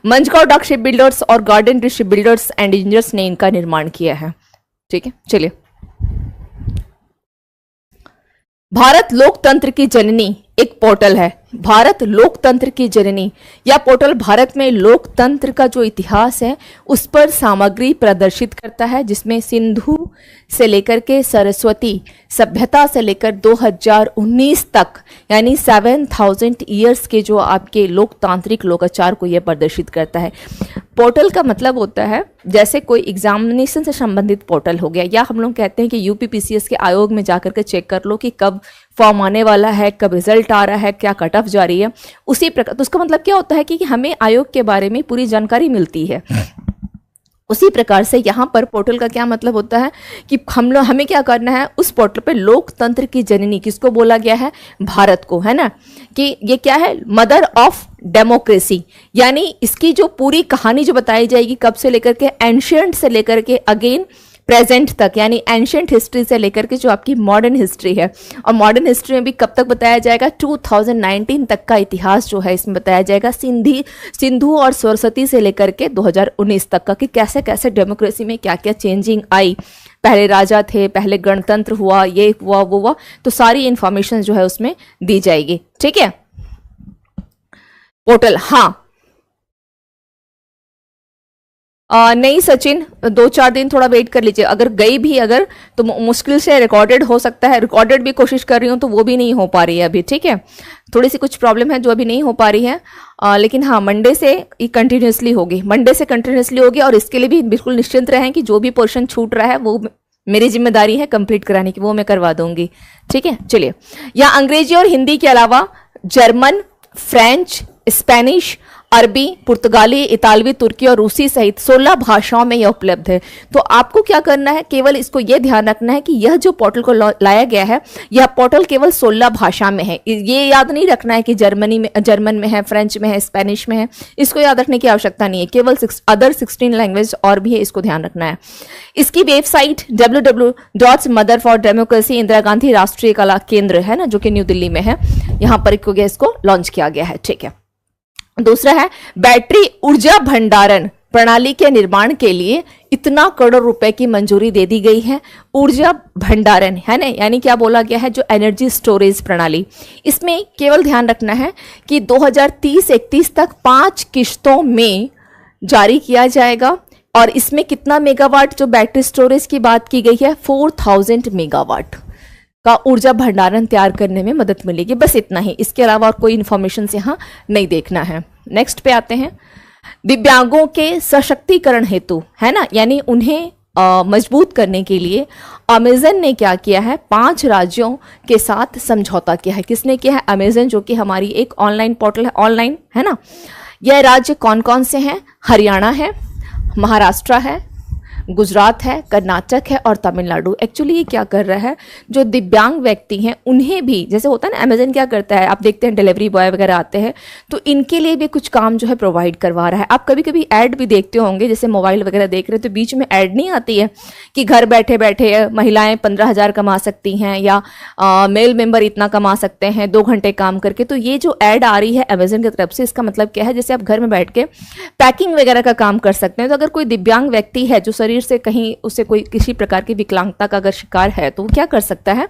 मंझगांव डॉक शिप बिल्डर्स और garden ship builders and engineers ने इनका निर्माण किया है। ठीक है, चलिए। भारत लोकतंत्र की जननी एक पोर्टल है, भारत लोकतंत्र की जननी। यह पोर्टल भारत में लोकतंत्र का जो इतिहास है उस पर सामग्री प्रदर्शित करता है, जिसमें सिंधु से लेकर के सरस्वती सभ्यता से लेकर 2019 तक यानी 7000 ईयर्स के जो आपके लोकतांत्रिक लोकाचार को यह प्रदर्शित करता है। पोर्टल का मतलब होता है जैसे कोई एग्जामिनेशन से संबंधित पोर्टल हो गया, या हम लोग कहते हैं कि यूपीपीसीएस के आयोग में जाकर के चेक कर लो कि कब फॉर्म आने वाला है, कब रिजल्ट आ रहा है, क्या कट ऑफ जारी है। उसी प्रकार तो उसका मतलब क्या होता है कि हमें आयोग के बारे में पूरी जानकारी मिलती है। उसी प्रकार से यहाँ पर पोर्टल का क्या मतलब होता है कि हमें क्या करना है, उस पोर्टल पे लोकतंत्र की जननी किसको बोला गया है? भारत को, है ना। कि ये क्या है? मदर ऑफ डेमोक्रेसी, यानी इसकी जो पूरी कहानी जो बताई जाएगी कब से लेकर के एंशियंट से लेकर के अगेन प्रेजेंट तक, यानी एंशियंट हिस्ट्री से लेकर के जो आपकी मॉडर्न हिस्ट्री है, और मॉडर्न हिस्ट्री में भी कब तक बताया जाएगा? 2019 तक का इतिहास जो है इसमें बताया जाएगा, सिंधु और सरस्वती से लेकर के 2019 तक का, कि कैसे कैसे डेमोक्रेसी में क्या क्या चेंजिंग आई, पहले राजा थे, पहले गणतंत्र हुआ, ये हुआ वो हुआ, तो सारी इंफॉर्मेशन जो है उसमें दी जाएगी। ठीक है, पोर्टल। हाँ, नहीं सचिन, 2-4 दिन थोड़ा वेट कर लीजिए। अगर गई भी अगर तो मुश्किल से रिकॉर्डेड हो सकता है, रिकॉर्डेड भी कोशिश कर रही हूँ तो वो भी नहीं हो पा रही है अभी। ठीक है, थोड़ी सी कुछ प्रॉब्लम है जो अभी नहीं हो पा रही है, लेकिन हाँ मंडे से ये कंटिन्यूसली होगी, मंडे से कंटिन्यूसली होगी। और इसके लिए भी बिल्कुल निश्चिंत रहें कि जो भी पोर्शन छूट रहा है वो मेरी जिम्मेदारी है कंप्लीट कराने की, वो मैं करवा दूंगी। ठीक है, चलिए। यहाँ अंग्रेजी और हिंदी के अलावा जर्मन, फ्रेंच, स्पेनिश, अरबी, पुर्तगाली, इतालवी, तुर्की और रूसी सहित 16 भाषाओं में यह उपलब्ध है। तो आपको क्या करना है, केवल इसको यह ध्यान रखना है कि यह जो पोर्टल को लाया गया है, यह पोर्टल केवल 16 भाषा में है। ये याद नहीं रखना है कि जर्मन में है, फ्रेंच में है, स्पेनिश में है, इसको याद रखने की आवश्यकता नहीं है। केवल अदर 16 लैंग्वेज और भी है, इसको ध्यान रखना है। इसकी वेबसाइट www.mother4democracy इंदिरा गांधी राष्ट्रीय कला केंद्र है ना, जो कि न्यू दिल्ली में है, यहाँ पर इसको लॉन्च किया गया है। ठीक है, दूसरा है बैटरी ऊर्जा भंडारण प्रणाली के निर्माण के लिए इतना करोड़ रुपए की मंजूरी दे दी गई है। ऊर्जा भंडारण है ना, यानी क्या बोला गया है, जो एनर्जी स्टोरेज प्रणाली। इसमें केवल ध्यान रखना है कि 2030-31 तक 5 किश्तों में जारी किया जाएगा। और इसमें कितना मेगावाट जो बैटरी स्टोरेज की बात की गई है, 4000 मेगावाट का ऊर्जा भंडारण तैयार करने में मदद मिलेगी। बस इतना ही, इसके अलावा और कोई इंफॉर्मेशन यहाँ नहीं देखना है। नेक्स्ट पे आते हैं, दिव्यांगों के सशक्तिकरण हेतु है ना, यानी उन्हें मजबूत करने के लिए अमेजन ने क्या किया है, 5 राज्यों के साथ समझौता किया है। किसने किया है? अमेजन, जो कि हमारी एक ऑनलाइन पोर्टल है, ऑनलाइन है ना। यह राज्य कौन कौन से हैं? हरियाणा है, महाराष्ट्र है, गुजरात है, कर्नाटक है और तमिलनाडु। एक्चुअली ये क्या कर रहा है, जो दिव्यांग व्यक्ति हैं उन्हें भी, जैसे होता है ना अमेजन क्या करता है, आप देखते हैं डिलीवरी बॉय वगैरह आते हैं, तो इनके लिए भी कुछ काम जो है प्रोवाइड करवा रहा है। आप कभी कभी ऐड भी देखते होंगे, जैसे मोबाइल वगैरह देख रहे हैं तो बीच में ऐड नहीं आती है कि घर बैठे बैठे महिलाएं 15,000 कमा सकती हैं या मेल मेंबर इतना कमा सकते हैं 2 घंटे काम करके। तो ये जो ऐड आ रही है अमेजन की तरफ से, इसका मतलब क्या है, जैसे आप घर में बैठ के पैकिंग वगैरह का काम कर सकते हैं। तो अगर कोई दिव्यांग व्यक्ति है जो शरीर से कहीं उसे कोई किसी प्रकार की विकलांगता का अगर शिकार है, तो वो क्या कर सकता है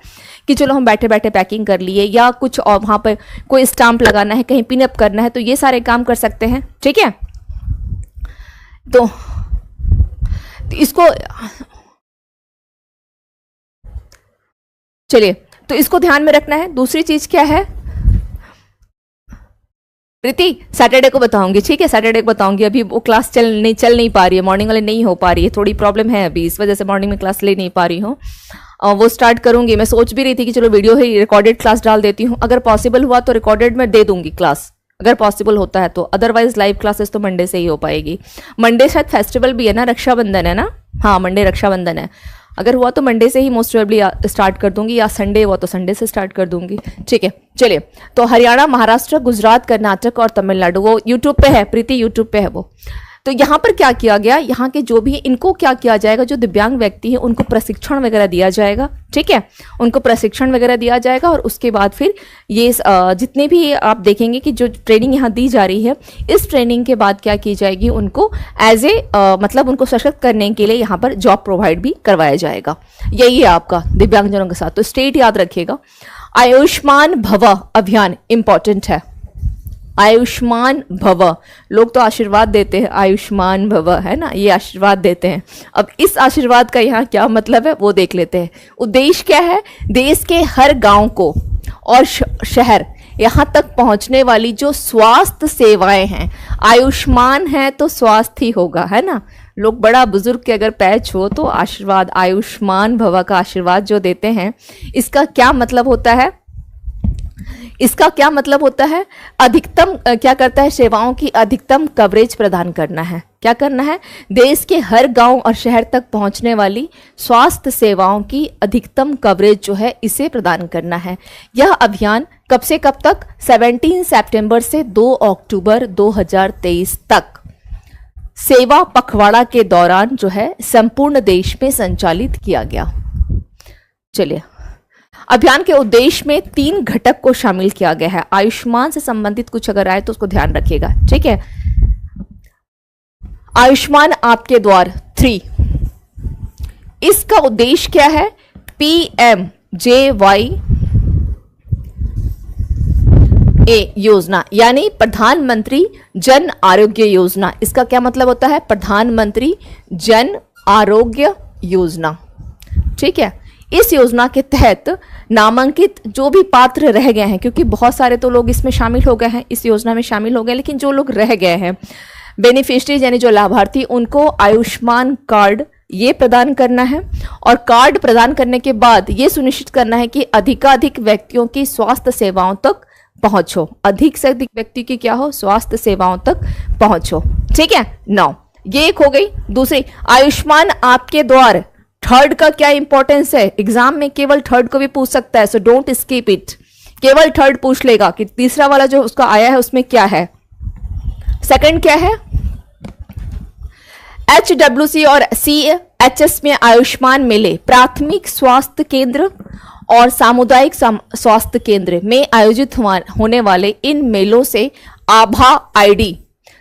कि चलो हम बैठे बैठे पैकिंग कर लिए, या कुछ और वहां पर कोई स्टाम्प लगाना है, कहीं पिन अप करना है, तो ये सारे काम कर सकते हैं। ठीक है, तो इसको चलिए, तो इसको ध्यान में रखना है। दूसरी चीज क्या है प्रीति, सैटरडे को बताऊंगी। ठीक है, सैटरडे को बताऊंगी। अभी वो क्लास चल नहीं पा रही है, मॉर्निंग वाले नहीं हो पा रही है, थोड़ी प्रॉब्लम है अभी, इस वजह से मॉर्निंग में क्लास ले नहीं पा रही हूँ। वो स्टार्ट करूंगी। मैं सोच भी रही थी कि चलो वीडियो ही रिकॉर्डेड क्लास डाल देती हूँ, अगर पॉसिबल हुआ तो रिकॉर्डेड में दे दूंगी क्लास, अगर पॉसिबल होता है तो। अदरवाइज लाइव क्लासेस तो मंडे से ही हो पाएगी। मंडे शायद फेस्टिवल भी है ना, रक्षाबंधन है ना, हाँ मंडे रक्षाबंधन है। अगर हुआ तो मंडे से ही मोस्ट प्रोबेबली स्टार्ट कर दूंगी, या संडे हुआ तो संडे से स्टार्ट कर दूंगी। ठीक है, चलिए। तो हरियाणा, महाराष्ट्र, गुजरात, कर्नाटक और तमिलनाडु, वो यूट्यूब पे है प्रीति, यूट्यूब पे है वो। तो यहाँ पर क्या किया गया, यहाँ के जो भी इनको क्या किया जाएगा, जो दिव्यांग व्यक्ति है उनको प्रशिक्षण वगैरह दिया जाएगा। ठीक है, उनको प्रशिक्षण वगैरह दिया जाएगा, और उसके बाद फिर ये जितने भी आप देखेंगे कि जो ट्रेनिंग यहाँ दी जा रही है, इस ट्रेनिंग के बाद क्या की जाएगी, उनको एज ए मतलब उनको सशक्त करने के लिए यहाँ पर जॉब प्रोवाइड भी करवाया जाएगा। यही है आपका दिव्यांगजनों के साथ। तो स्टेट याद रखिएगा। आयुष्मान भव अभियान इंपॉर्टेंट है। आयुष्मान भव, लोग तो आशीर्वाद देते हैं, आयुष्मान भव है ना, ये आशीर्वाद देते हैं। अब इस आशीर्वाद का यहाँ क्या मतलब है वो देख लेते हैं। उद्देश्य क्या है, देश के हर गांव को और शहर यहाँ तक पहुँचने वाली जो स्वास्थ्य सेवाएं हैं, आयुष्मान है तो स्वास्थ्य ही होगा, है ना। लोग बड़ा बुजुर्ग के अगर पैच हो तो आशीर्वाद, आयुष्मान भव का आशीर्वाद जो देते हैं, इसका क्या मतलब होता है, इसका क्या मतलब होता है, अधिकतम क्या करता है, सेवाओं की अधिकतम कवरेज प्रदान करना है। क्या करना है, देश के हर गांव और शहर तक पहुंचने वाली स्वास्थ्य सेवाओं की अधिकतम कवरेज जो है, इसे प्रदान करना है। यह अभियान कब से कब तक, 17 सितंबर से 2 अक्टूबर 2023 तक सेवा पखवाड़ा के दौरान जो है संपूर्ण देश में संचालित किया गया। चलिए, अभियान के उद्देश्य में 3 घटक को शामिल किया गया है। आयुष्मान से संबंधित कुछ अगर आए तो उसको ध्यान रखिएगा। ठीक है, आयुष्मान आपके द्वार 3, इसका उद्देश्य क्या है, PMJY योजना, यानी प्रधानमंत्री जन आरोग्य योजना। इसका क्या मतलब होता है, प्रधानमंत्री जन आरोग्य योजना। ठीक है, इस योजना के तहत नामांकित जो भी पात्र रह गए हैं, क्योंकि बहुत सारे तो लोग इसमें शामिल हो गए हैं, इस योजना में शामिल हो गए, लेकिन जो लोग रह गए हैं बेनिफिशरीज यानी जो लाभार्थी, उनको आयुष्मान कार्ड ये प्रदान करना है। और कार्ड प्रदान करने के बाद ये सुनिश्चित करना है कि अधिकाधिक व्यक्तियों की स्वास्थ्य सेवाओं तक पहुंचो, अधिक से अधिक व्यक्ति की क्या हो, स्वास्थ्य सेवाओं तक पहुंचो। ठीक है, 9 ये एक हो गई। दूसरी, आयुष्मान आपके द्वार, थर्ड का क्या इंपॉर्टेंस है, एग्जाम में केवल थर्ड को भी पूछ सकता है, सो डोंट स्किप इट, केवल थर्ड पूछ लेगा कि तीसरा वाला जो उसका आया है उसमें क्या है। सेकंड क्या है, HWC और CHS में आयुष्मान मेले प्राथमिक स्वास्थ्य केंद्र और सामुदायिक स्वास्थ्य केंद्र में आयोजित होने वाले इन मेलों से आभा आईडी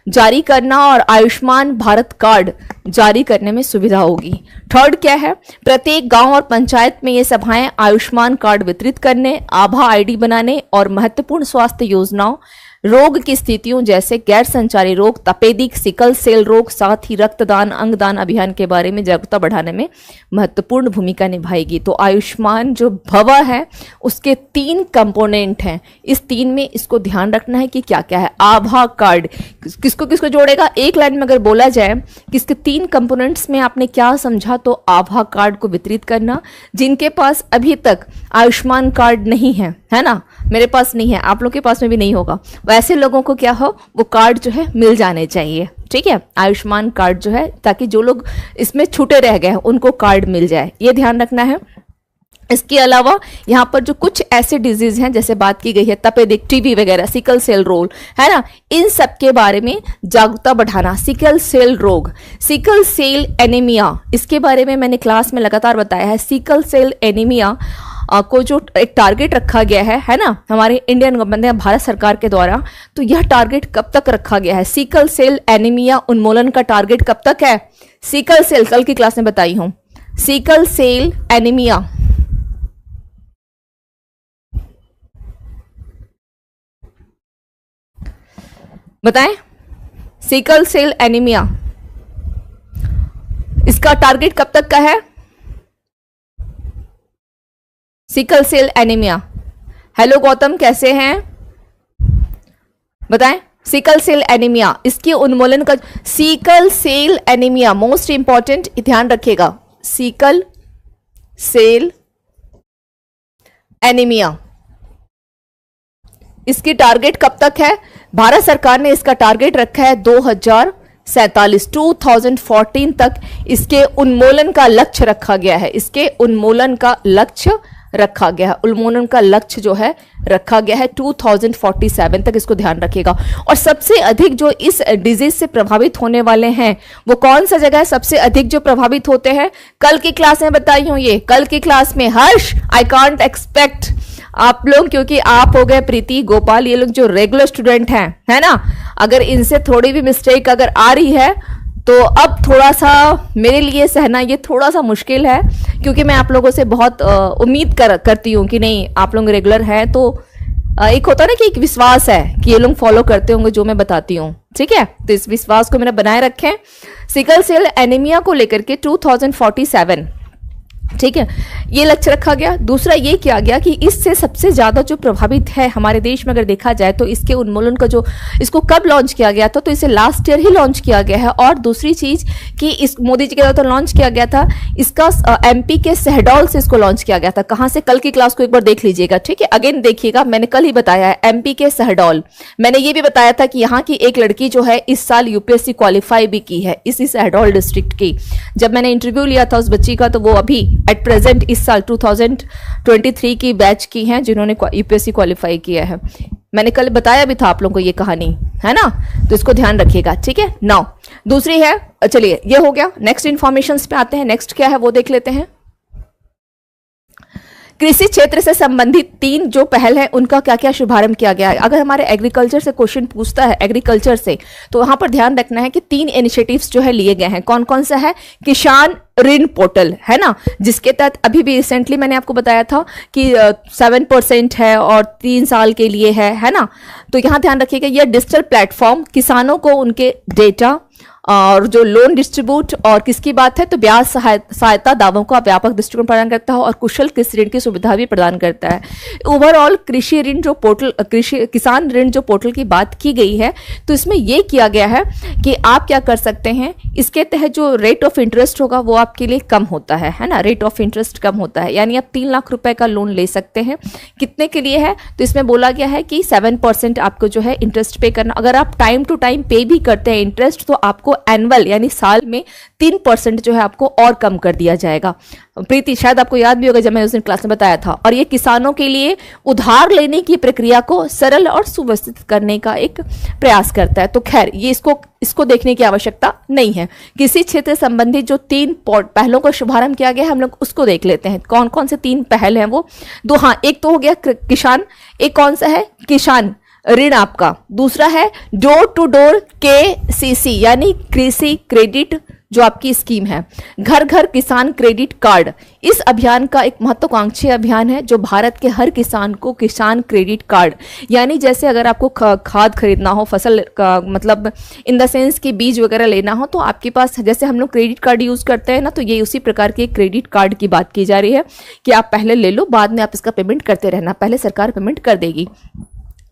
जारी करना और आयुष्मान भारत कार्ड जारी करने में सुविधा होगी। थर्ड क्या है, प्रत्येक गांव और पंचायत में ये सभाएं आयुष्मान कार्ड वितरित करने, आभा आईडी बनाने और महत्वपूर्ण स्वास्थ्य योजनाओं, रोग की स्थितियों जैसे गैर संचारी रोग, तपेदिक, सिकल सेल रोग, साथ ही रक्तदान, अंगदान अभियान के बारे में जागरूकता बढ़ाने में महत्वपूर्ण भूमिका निभाएगी। तो आयुष्मान जो भवा है उसके 3 कंपोनेंट हैं, इस 3 में इसको ध्यान रखना है कि क्या क्या है। आभा कार्ड किसको किसको जोड़ेगा, एक लाइन में अगर बोला जाए कि इसके 3 कंपोनेंट्स में आपने क्या समझा, तो आभा कार्ड को वितरित करना। जिनके पास अभी तक आयुष्मान कार्ड नहीं है ना, मेरे पास नहीं है, आप लोग के पास में भी नहीं होगा, वैसे लोगों को क्या हो, वो कार्ड जो है मिल जाने चाहिए। ठीक है, आयुष्मान कार्ड जो है, ताकि जो लोग इसमें छूटे रह गए हैं उनको कार्ड मिल जाए, ये ध्यान रखना है। इसके अलावा यहाँ पर जो कुछ ऐसे डिजीज हैं जैसे बात की गई है, तपेदिक, टीबी वगैरह, सिकल सेल रोग है ना, इन सब के बारे में जागरूकता बढ़ाना। सिकल सेल रोग, सिकल सेल एनीमिया, इसके बारे में मैंने क्लास में लगातार बताया है। सिकल सेल एनीमिया को जो एक टारगेट रखा गया है ना, हमारे इंडियन गवर्नमेंट, भारत सरकार के द्वारा, तो यह टारगेट कब तक रखा गया है? सिकल सेल एनीमिया उन्मूलन का टारगेट कब तक है? सिकल सेल, कल की क्लास में बताई हूं, सिकल सेल एनीमिया बताएं, सिकल सेल एनीमिया इसका टारगेट कब तक का है? Sickle cell anaemia. Hello Gautam, कैसे हैं बताएं। सिकल सेल एनीमिया, इसके उन्मूलन का, sickle cell anaemia most important, ध्यान रखिएगा, सिकल सेल एनीमिया, इसकी टारगेट कब तक है? भारत सरकार ने इसका टारगेट रखा है 2014 तक इसके उन्मूलन का लक्ष्य रखा गया है। इसके उन्मूलन का लक्ष्य रखा गया है, उन्मूलन का लक्ष्य जो है रखा गया है 2047 तक, इसको ध्यान रखिएगा। और सबसे अधिक जो इस डिजीज से प्रभावित होने वाले हैं वो कौन सा जगह है सबसे अधिक जो प्रभावित होते हैं? कल की क्लास में बताई हूं, ये कल की क्लास में। हर्ष, आई कांट एक्सपेक्ट आप लोग, क्योंकि आप हो गए प्रीति, गोपाल, ये लोग जो रेगुलर स्टूडेंट हैं, है ना, अगर इनसे थोड़ी भी मिस्टेक अगर आ रही है तो अब थोड़ा सा मेरे लिए सहना ये थोड़ा सा मुश्किल है, क्योंकि मैं आप लोगों से बहुत उम्मीद करती हूँ कि नहीं आप लोग रेगुलर हैं, तो एक होता है ना कि एक विश्वास है कि ये लोग फॉलो करते होंगे जो मैं बताती हूँ। ठीक है, तो इस विश्वास को मैंने बनाए रखें। सिकल सेल एनीमिया को लेकर के 2047, ठीक है, ये लक्ष्य रखा गया। दूसरा ये किया गया कि इससे सबसे ज्यादा जो प्रभावित है हमारे देश में अगर देखा जाए तो इसके उन्मूलन का जो, इसको कब लॉन्च किया गया था? तो इसे लास्ट ईयर ही लॉन्च किया गया है। और दूसरी चीज कि इस मोदी जी के द्वारा तो लॉन्च किया गया था, इसका एमपी के शहडोल से इसको लॉन्च किया गया था। कहां से? कल की क्लास को एक बार देख लीजिएगा, ठीक है, अगेन देखिएगा, मैंने कल ही बताया है, एमपी के शहडोल। मैंने ये भी बताया था कि यहाँ की एक लड़की जो है इस साल यूपीएससी क्वालिफाई भी की है, इसी शहडोल डिस्ट्रिक्ट की। जब मैंने इंटरव्यू लिया था उस बच्ची का, तो वो अभी एट प्रेजेंट इस साल 2023 की बैच की हैं जिन्होंने यूपीएससी क्वालिफाई किया है। मैंने कल बताया भी था आप लोगों को ये कहानी, है ना, तो इसको ध्यान रखिएगा। ठीक है, नाउ दूसरी है, चलिए ये हो गया, नेक्स्ट इंफॉर्मेशंस पे आते हैं। नेक्स्ट क्या है वो देख लेते हैं। कृषि क्षेत्र से संबंधित 3 जो पहल है उनका क्या क्या शुभारंभ किया गया है। अगर हमारे एग्रीकल्चर से क्वेश्चन पूछता है, एग्रीकल्चर से, तो वहां पर ध्यान रखना है कि 3 इनिशिएटिव्स जो है लिए गए हैं। कौन कौन सा है? किसान ऋण पोर्टल, है ना, जिसके तहत अभी भी रिसेंटली मैंने आपको बताया था कि 7% है और 3 साल के लिए है ना। तो यहां ध्यान रखिएगा, यह डिजिटल प्लेटफॉर्म किसानों को उनके डेटा और जो लोन डिस्ट्रीब्यूट और किसकी बात है तो ब्याज सहायता दावों का व्यापक दृष्टिकोण प्रदान करता है और कुशल कृषि ऋण की सुविधा भी प्रदान करता है। ओवरऑल कृषि ऋण जो पोर्टल, किसान ऋण जो पोर्टल की बात की गई है, तो इसमें यह किया गया है कि आप क्या कर सकते हैं, इसके तहत जो रेट ऑफ इंटरेस्ट होगा वो आपके लिए कम होता है ना, रेट ऑफ इंटरेस्ट कम होता है, यानी आप 3 लाख रुपए का लोन ले सकते हैं। कितने के लिए है? तो इसमें बोला गया है कि 7% आपको जो है इंटरेस्ट पे करना। अगर आप टाइम टू टाइम पे भी करते हैं इंटरेस्ट, तो आपको एनुअल यानी साल में 3% जो है आपको और कम कर दिया जाएगा। प्रीति, शायद आपको याद भी होगा जब मैं उस दिन क्लास में बताया था। और ये किसानों के लिए उधार लेने की प्रक्रिया को सरल और सुव्यवस्थित करने का एक प्रयास करता है। तो खैर ये इसको देखने की आवश्यकता नहीं है। किसी क्षेत्र संबंधित जो 3 पहलों का शुभारंभ किया गया है, हम लोग उसको देख लेते हैं। कौन कौन से 3 पहल हैं वो? हाँ, एक तो हो गया किसान, एक कौन सा है? किसान ऋण आपका। दूसरा है डोर टू डोर KCC यानी कृषि क्रेडिट जो आपकी स्कीम है। घर घर किसान क्रेडिट कार्ड, इस अभियान का एक महत्वाकांक्षी अभियान है जो भारत के हर किसान को किसान क्रेडिट कार्ड, यानी जैसे अगर आपको खाद खरीदना हो, फसल का मतलब इन द सेंस कि बीज वगैरह लेना हो, तो आपके पास जैसे हम लोग क्रेडिट कार्ड यूज करते हैं ना, तो ये उसी प्रकार के क्रेडिट कार्ड की बात की जा रही है कि आप पहले ले लो, बाद में आप इसका पेमेंट करते रहना, पहले सरकार पेमेंट कर देगी।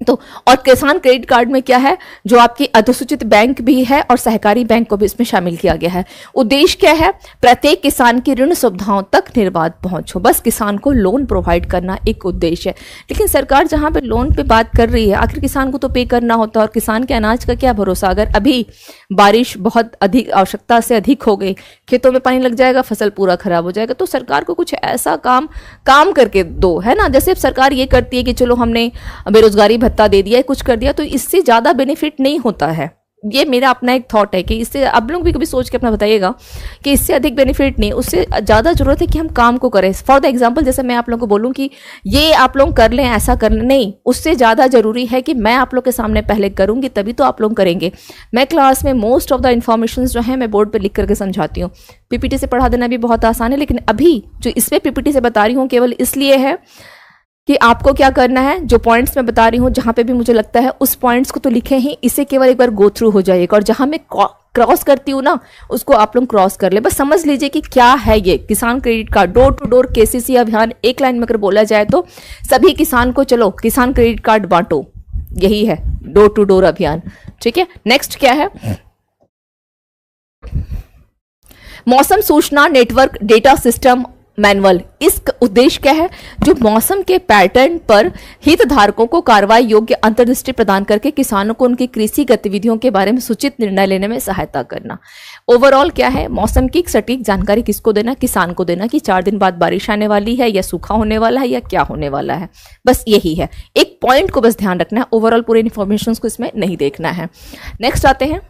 तो और किसान क्रेडिट कार्ड में क्या है, जो आपकी अधिसूचित बैंक भी है और सहकारी बैंक को भी इसमें शामिल किया गया है। उद्देश्य क्या है, प्रत्येक किसान की ऋण सुविधाओं तक निर्बाध पहुंच हो, बस किसान को लोन प्रोवाइड करना एक उद्देश्य है। लेकिन सरकार जहां पे लोन पे बात कर रही है, आखिर किसान को तो पे करना होता है, और किसान के अनाज का क्या भरोसा, अगर अभी बारिश बहुत अधिक आवश्यकता से अधिक हो गई, खेतों में पानी लग जाएगा, फसल पूरा खराब हो जाएगा। तो सरकार को कुछ ऐसा काम करके दो, है ना। जैसे सरकार ये करती है कि चलो हमने बेरोजगारी भत्ता दे दिया, कुछ कर दिया, तो इससे ज्यादा बेनिफिट नहीं होता है। ये मेरा अपना एक थॉट है कि इससे आप लोग भी कभी सोच के अपना बताइएगा कि इससे अधिक बेनिफिट नहीं, उससे ज़्यादा जरूरत है कि हम काम को करें। फॉर द एग्जांपल, जैसे मैं आप लोगों को बोलूं कि ये आप लोग कर लें, ऐसा कर लें, नहीं, उससे ज़्यादा जरूरी है कि मैं आप लोग के सामने पहले करूंगी, तभी तो आप लोग करेंगे। मैं क्लास में मोस्ट ऑफ द इन्फॉर्मेशन जो है मैं बोर्ड पर लिख करके समझाती हूँ। PPT से पढ़ा देना भी बहुत आसान है, लेकिन अभी जो इसमें PPT से बता रही हूँ केवल इसलिए है कि आपको क्या करना है, जो पॉइंट्स मैं बता रही हूँ, जहां पे भी मुझे लगता है उस पॉइंट्स को तो लिखे ही, इसे केवल एक बार गो थ्रू हो जाइएगा, और जहां मैं क्रॉस करती हूँ ना, उसको आप लोग क्रॉस कर ले। बस समझ लीजिए कि क्या है ये किसान credit card. Door to door KCC अभियान, एक लाइन में अगर बोला जाए तो सभी किसान को चलो किसान क्रेडिट कार्ड बांटो, यही है डोर टू डोर अभियान। ठीक है, नेक्स्ट क्या है, मौसम सूचना नेटवर्क डेटा सिस्टम मैनुअल। इस उद्देश्य क्या है, जो मौसम के पैटर्न पर हितधारकों को कार्रवाई योग्य अंतर्दृष्टि प्रदान करके किसानों को उनकी कृषि गतिविधियों के बारे में सूचित निर्णय लेने में सहायता करना। ओवरऑल क्या है, मौसम की सटीक जानकारी किसको देना, किसान को देना, कि 4 दिन बाद बारिश आने वाली है या सूखा होने वाला है या क्या होने वाला है, बस यही है। एक पॉइंट को बस ध्यान रखना है, ओवरऑल पूरे इन्फॉर्मेशन को इसमें नहीं देखना है। नेक्स्ट आते हैं,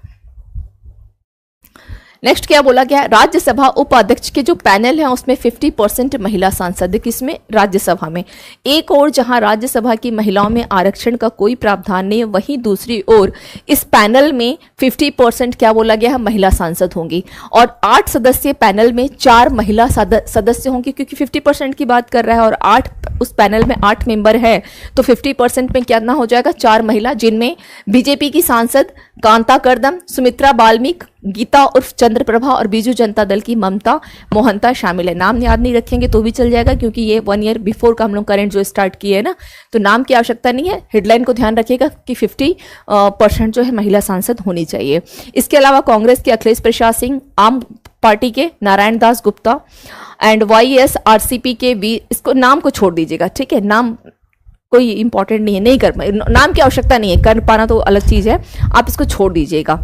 नेक्स्ट क्या बोला गया है, राज्यसभा उपाध्यक्ष के जो पैनल है उसमें 50% महिला सांसद है। किसमें, राज्यसभा में। एक और जहां राज्यसभा की महिलाओं में आरक्षण का कोई प्रावधान नहीं है, वहीं दूसरी ओर इस पैनल में 50% क्या बोला गया है, महिला सांसद होंगी। और 8 सदस्यीय पैनल में 4 महिला सदस्य होंगे, क्योंकि 50% की बात कर रहा है और 8 उस पैनल में 8 मेंबर है, तो 50% में कितना हो जाएगा, 4 महिला, जिनमें बीजेपी की सांसद कांता कर्दम, सुमित्रा बाल्मीक, गीता उर्फ चंद्रप्रभा और बीजू जनता दल की ममता मोहंता शामिल है। नाम याद नहीं रखेंगे तो भी चल जाएगा, क्योंकि ये 1 ईयर बिफोर का हम लोग करंट जो स्टार्ट किए है ना, तो नाम की आवश्यकता नहीं है। हेडलाइन को ध्यान रखिएगा कि 50% जो है महिला सांसद होनी चाहिए। इसके अलावा कांग्रेस के अखिलेश प्रसाद सिंह, आम पार्टी के नारायण दास गुप्ता एंड YSRCP के इसको नाम को छोड़ दीजिएगा, ठीक है, नाम कोई इंपॉर्टेंट नहीं है, नहीं कर, नाम की आवश्यकता नहीं है, कर पाना तो अलग चीज है, आप इसको छोड़ दीजिएगा।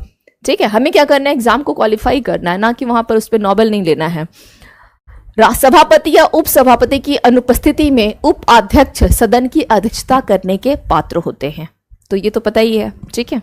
ठीक है, हमें क्या करना है, एग्जाम को क्वालिफाई करना है, ना कि वहां पर उस पर नोबेल नहीं लेना है। सभापति या उप सभापति की अनुपस्थिति में उपाध्यक्ष सदन की अध्यक्षता करने के पात्र होते हैं, तो ये तो पता ही है। ठीक है,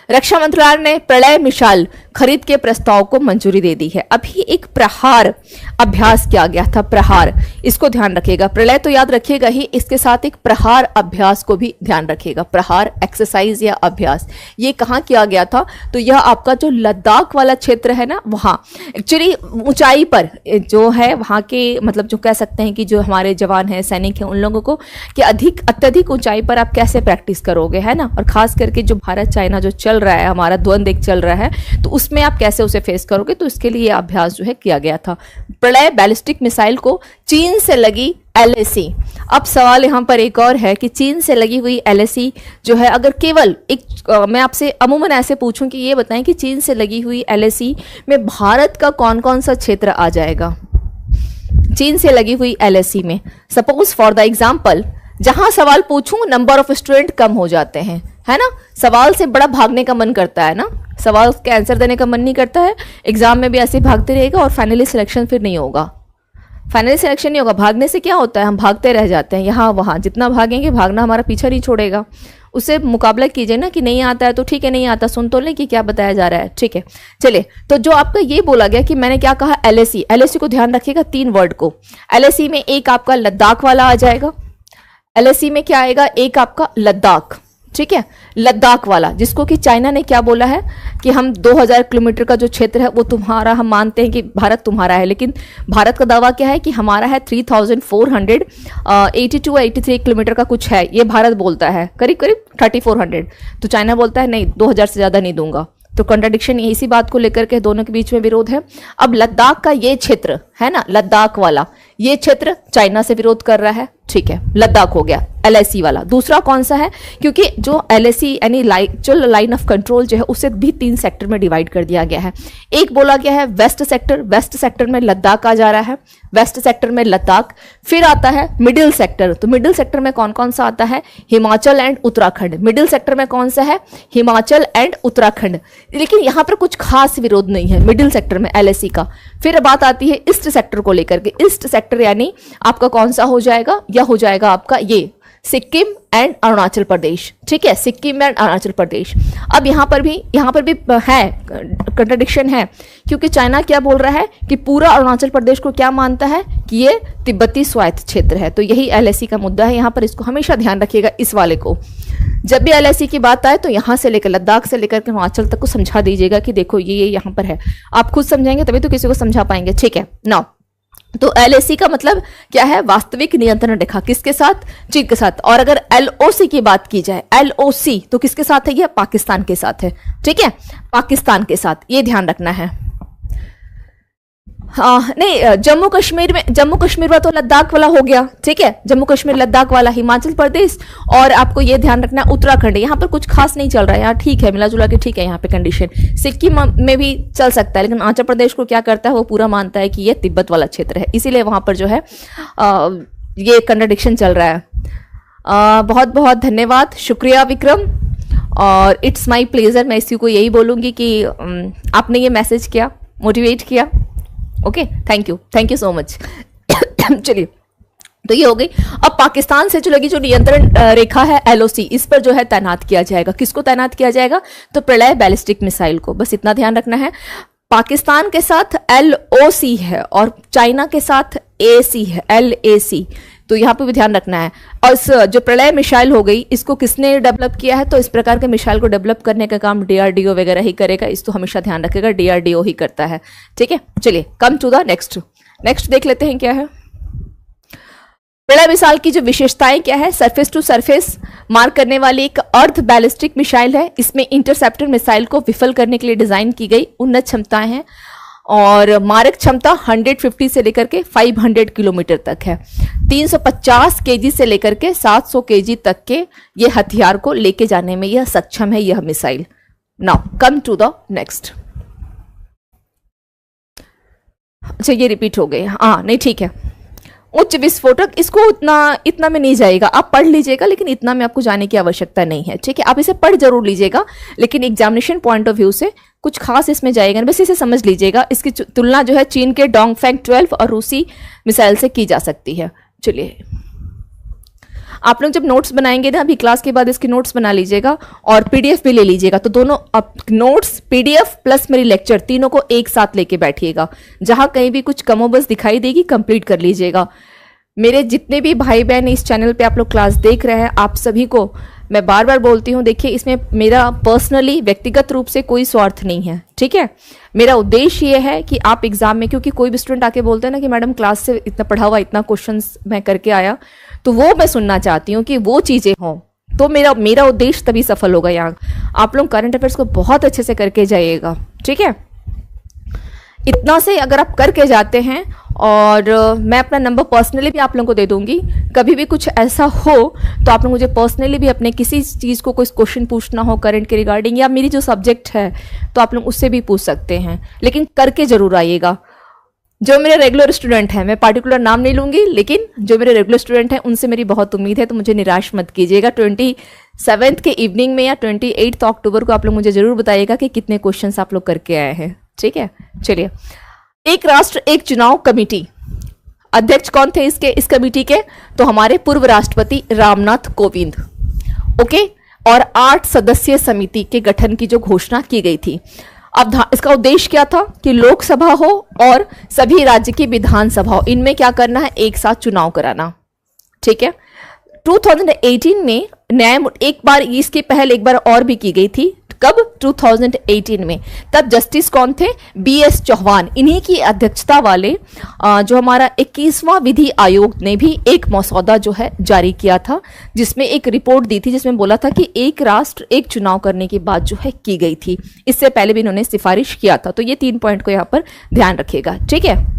रक्षा मंत्रालय ने प्रलय मिसाइल खरीद के प्रस्ताव को मंजूरी दे दी है। अभी एक प्रहार अभ्यास किया गया था, प्रहार, इसको ध्यान रखिएगा। प्रलय तो याद रखिएगा ही, इसके साथ एक प्रहार अभ्यास को भी ध्यान रखिएगा। प्रहार एक्सरसाइज या अभ्यास, ये कहाँ किया गया था, तो यह आपका जो लद्दाख वाला क्षेत्र है ना, वहां एक्चुअली ऊंचाई पर जो है, वहां के मतलब जो कह सकते हैं कि जो हमारे जवान हैं, सैनिक हैं, उन लोगों को कि अत्यधिक ऊंचाई पर आप कैसे प्रैक्टिस करोगे, है ना। और खास करके जो भारत चाइना जो चल रहा है, हमारा द्वंद्व एक चल रहा है, तो उसमें आप कैसे उसे फेस करोगे, तो इसके लिए अभ्यास जो है किया गया था। प्रलय बैलिस्टिक मिसाइल को चीन से लगी LAC। अब सवाल यहां पर एक और है कि चीन से लगी हुई LAC जो है, अगर केवल एक मैं आपसे अमूमन ऐसे पूछूं कि ये बताएं कि चीन से लगी हुई LAC में भारत का कौन कौन सा क्षेत्र आ जाएगा, चीन से लगी हुई LAC में। सपोज फॉर द एग्जाम्पल, जहां सवाल पूछूं नंबर ऑफ स्टूडेंट कम हो जाते हैं, है ना। सवाल से बड़ा भागने का मन करता है ना, सवाल के आंसर देने का मन नहीं करता है। एग्जाम में भी ऐसे भागते रहेगा और फाइनली सिलेक्शन फिर नहीं होगा, फाइनली सिलेक्शन नहीं होगा। भागने से क्या होता है, हम भागते रह जाते हैं यहाँ वहाँ, जितना भागेंगे भागना हमारा पीछा नहीं छोड़ेगा। उससे मुकाबला कीजिए ना कि नहीं आता है तो ठीक है, नहीं आता, सुन तो लें कि क्या बताया जा रहा है। ठीक है, चलिए, तो जो आपका ये बोला गया कि मैंने क्या कहा, LAC को ध्यान रखिएगा, 3 वर्ड को। LAC में एक आपका लद्दाख वाला आ जाएगा, LAC में क्या आएगा, एक आपका लद्दाख, ठीक है, लद्दाख वाला, जिसको कि चाइना ने क्या बोला है कि हम 2000 किलोमीटर का जो क्षेत्र है वो तुम्हारा, हम मानते हैं कि भारत तुम्हारा है, लेकिन भारत का दावा क्या है कि हमारा है 3482 83 किलोमीटर का कुछ है, ये भारत बोलता है करीब करीब 3400, तो चाइना बोलता है नहीं 2000 से ज़्यादा नहीं दूंगा। तो कंट्राडिक्शन इसी बात को लेकर के दोनों के बीच में विरोध है। अब लद्दाख का ये क्षेत्र है ना, लद्दाख वाला ये क्षेत्र चाइना से विरोध कर रहा है, ठीक है, लद्दाख हो गया LAC वाला। दूसरा कौन सा है, क्योंकि जो LAC यानी लाइन ऑफ कंट्रोल जो है उसे भी 3 सेक्टर में डिवाइड कर दिया गया है। एक बोला गया है वेस्ट सेक्टर, वेस्ट सेक्टर में लद्दाख आ जा रहा है, वेस्ट सेक्टर में लद्दाख। फिर आता है मिडिल सेक्टर, तो मिडिल सेक्टर में कौन कौन सा आता है, Himachal and Uttarakhand. Middle sector में कौन सा है, हिमाचल एंड उत्तराखंड, लेकिन यहां पर कुछ खास विरोध नहीं है मिडिल सेक्टर में LAC का। फिर बात आती है ईस्ट सेक्टर को लेकर के, ईस्ट सेक्टर यानी आपका कौन सा हो जाएगा, या हो जाएगा आपका ये सिक्किम एंड अरुणाचल प्रदेश, ठीक है, सिक्किम एंड अरुणाचल प्रदेश। अब यहाँ पर भी है कंट्राडिक्शन है, क्योंकि चाइना क्या बोल रहा है कि पूरा अरुणाचल प्रदेश को क्या मानता है कि ये तिब्बती स्वायत्त क्षेत्र है। तो यही LAC का मुद्दा है यहाँ पर, इसको हमेशा ध्यान रखिएगा इस वाले को। जब भी LAC की बात आए तो यहाँ से लेकर लद्दाख से लेकर के हिमाचल तक को समझा दीजिएगा कि देखो ये यहाँ पर है। आप खुद समझाएंगे तभी तो किसी को समझा पाएंगे, ठीक है ना। तो LAC का मतलब क्या है, वास्तविक नियंत्रण रेखा, किसके साथ, चीन के साथ। और अगर LOC की बात की जाए, LOC तो किसके साथ है, ये पाकिस्तान के साथ है, ठीक है, पाकिस्तान के साथ, ये ध्यान रखना है। नहीं, जम्मू कश्मीर में तो लद्दाख वाला हो गया, ठीक है, जम्मू कश्मीर लद्दाख वाला, हिमाचल प्रदेश, और आपको ये ध्यान रखना है उत्तराखंड। यहाँ पर कुछ खास नहीं चल रहा है यार, ठीक है, मिला जुला के ठीक है यहाँ पे कंडीशन। सिक्किम में भी चल सकता है, लेकिन आंध्र प्रदेश को क्या करता है, वो पूरा मानता है कि ये तिब्बत वाला क्षेत्र है, इसीलिए वहां पर जो है ये कंट्राडिक्शन चल रहा है। बहुत बहुत धन्यवाद, शुक्रिया विक्रम, और इट्स माई प्लेजर। मैं इसी को यही बोलूंगी कि आपने ये मैसेज किया, मोटिवेट किया, okay, thank you so much. चलिए, तो ये हो गई। अब पाकिस्तान से चलेगी जो नियंत्रण रेखा है LOC, इस पर जो है तैनात किया जाएगा। किसको तैनात किया जाएगा, तो प्रलय बैलिस्टिक मिसाइल को, बस इतना ध्यान रखना है। पाकिस्तान के साथ LOC है और चाइना के साथ AC है, LAC, तो यहाँ पे भी ध्यान रखना है। और जो प्रलय मिसाइल हो गई, इसको किसने डेवलप किया है, तो इस प्रकार के मिसाइल को डेवलप करने का काम DRDO वगैरह ही करेगा, इस तो हमेशा ध्यान रखेगा, DRDO ही करता है, ठीक है। चलिए, कम टू द नेक्स्ट देख लेते हैं क्या है। प्रलय मिसाइल की जो विशेषताएं क्या है, सरफेस टू सरफेस मार करने वाली एक अर्ध बैलिस्टिक मिसाइल है। इसमें इंटरसेप्टर मिसाइल को विफल करने के लिए डिजाइन की गई उन्नत क्षमताएं हैं, और मारक क्षमता 150 से लेकर के 500 किलोमीटर तक है। 350 केजी से लेकर के 700 केजी तक के ये हथियार को लेके जाने में यह सक्षम है, यह missile. Now come to the next. अच्छा, ये रिपीट हो गए, हाँ नहीं ठीक है। उच्च विस्फोटक, इसको इतना में नहीं जाएगा, आप पढ़ लीजिएगा, लेकिन इतना में आपको जाने की आवश्यकता नहीं है, ठीक है। आप इसे पढ़ जरूर लीजिएगा, लेकिन एग्जामिनेशन पॉइंट ऑफ व्यू से कुछ खास इसमें जाएगा, बस इसे समझ लीजिएगा। इसकी तुलना जो है चीन के डोंगफेंग 12 और रूसी मिसाइल से की जा सकती है। चलिए, आप लोग जब नोट्स बनाएंगे ना, अभी क्लास के बाद इसके नोट्स बना लीजिएगा और PDF भी ले लीजिएगा, तो दोनों नोट्स, PDF प्लस मेरी लेक्चर, तीनों को एक साथ लेके बैठिएगा। जहां कहीं भी कुछ कमोबस दिखाई देगी, कंप्लीट कर लीजिएगा। मेरे जितने भी भाई बहन इस चैनल पे आप लोग क्लास देख रहे हैं, आप सभी को मैं बार बार बोलती हूँ, देखिए इसमें मेरा पर्सनली व्यक्तिगत रूप से कोई स्वार्थ नहीं है, ठीक है। मेरा उद्देश्य ये है कि आप एग्जाम में, क्योंकि कोई भी स्टूडेंट आके बोलते हैं ना कि मैडम क्लास से इतना पढ़ा हुआ, इतना क्वेश्चंस मैं करके आया, तो वो मैं सुनना चाहती हूँ कि वो चीजें हों, तो मेरा उद्देश्य तभी सफल होगा। यहाँ आप लोग करंट अफेयर्स को बहुत अच्छे से करके जाइएगा, ठीक है। इतना से अगर आप करके जाते हैं, और मैं अपना नंबर पर्सनली भी आप लोगों को दे दूंगी, कभी भी कुछ ऐसा हो तो आप लोग मुझे पर्सनली भी अपने किसी चीज़ को कोई क्वेश्चन पूछना हो करंट के रिगार्डिंग, या मेरी जो सब्जेक्ट है, तो आप लोग उससे भी पूछ सकते हैं, लेकिन करके जरूर आइएगा। जो मेरे रेगुलर स्टूडेंट हैं, मैं पार्टिकुलर नाम नहीं लूंगी, लेकिन जो मेरे रेगुलर स्टूडेंट हैं उनसे मेरी बहुत उम्मीद है, तो मुझे निराश मत कीजिएगा। 27 के इवनिंग में या 28 अक्टूबर को आप लोग मुझे जरूर बताइएगा कि कितने क्वेश्चन आप लोग करके आए हैं, ठीक है। चलिए, एक राष्ट्र एक चुनाव कमेटी, अध्यक्ष कौन थे इस कमेटी के, तो हमारे पूर्व राष्ट्रपति रामनाथ कोविंद, ओके। और 8 सदस्यीय समिति के गठन की जो घोषणा की गई थी। अब इसका उद्देश्य क्या था कि लोकसभा हो और सभी राज्य की विधानसभा हो, इनमें क्या करना है, एक साथ चुनाव कराना, ठीक है। 2018 में एक बार इसके पहले एक बार और भी की गई थी। कब? 2018 में। तब जस्टिस कौन थे? BS चौहान। इन्हीं की अध्यक्षता वाले जो हमारा 21वां विधि आयोग ने भी एक मसौदा जो है जारी किया था, जिसमें एक रिपोर्ट दी थी, जिसमें बोला था कि एक राष्ट्र एक चुनाव करने की बात जो है की गई थी। इससे पहले भी इन्होंने सिफारिश किया था। तो ये 3 पॉइंट को यहाँ पर ध्यान रखिएगा, ठीक है।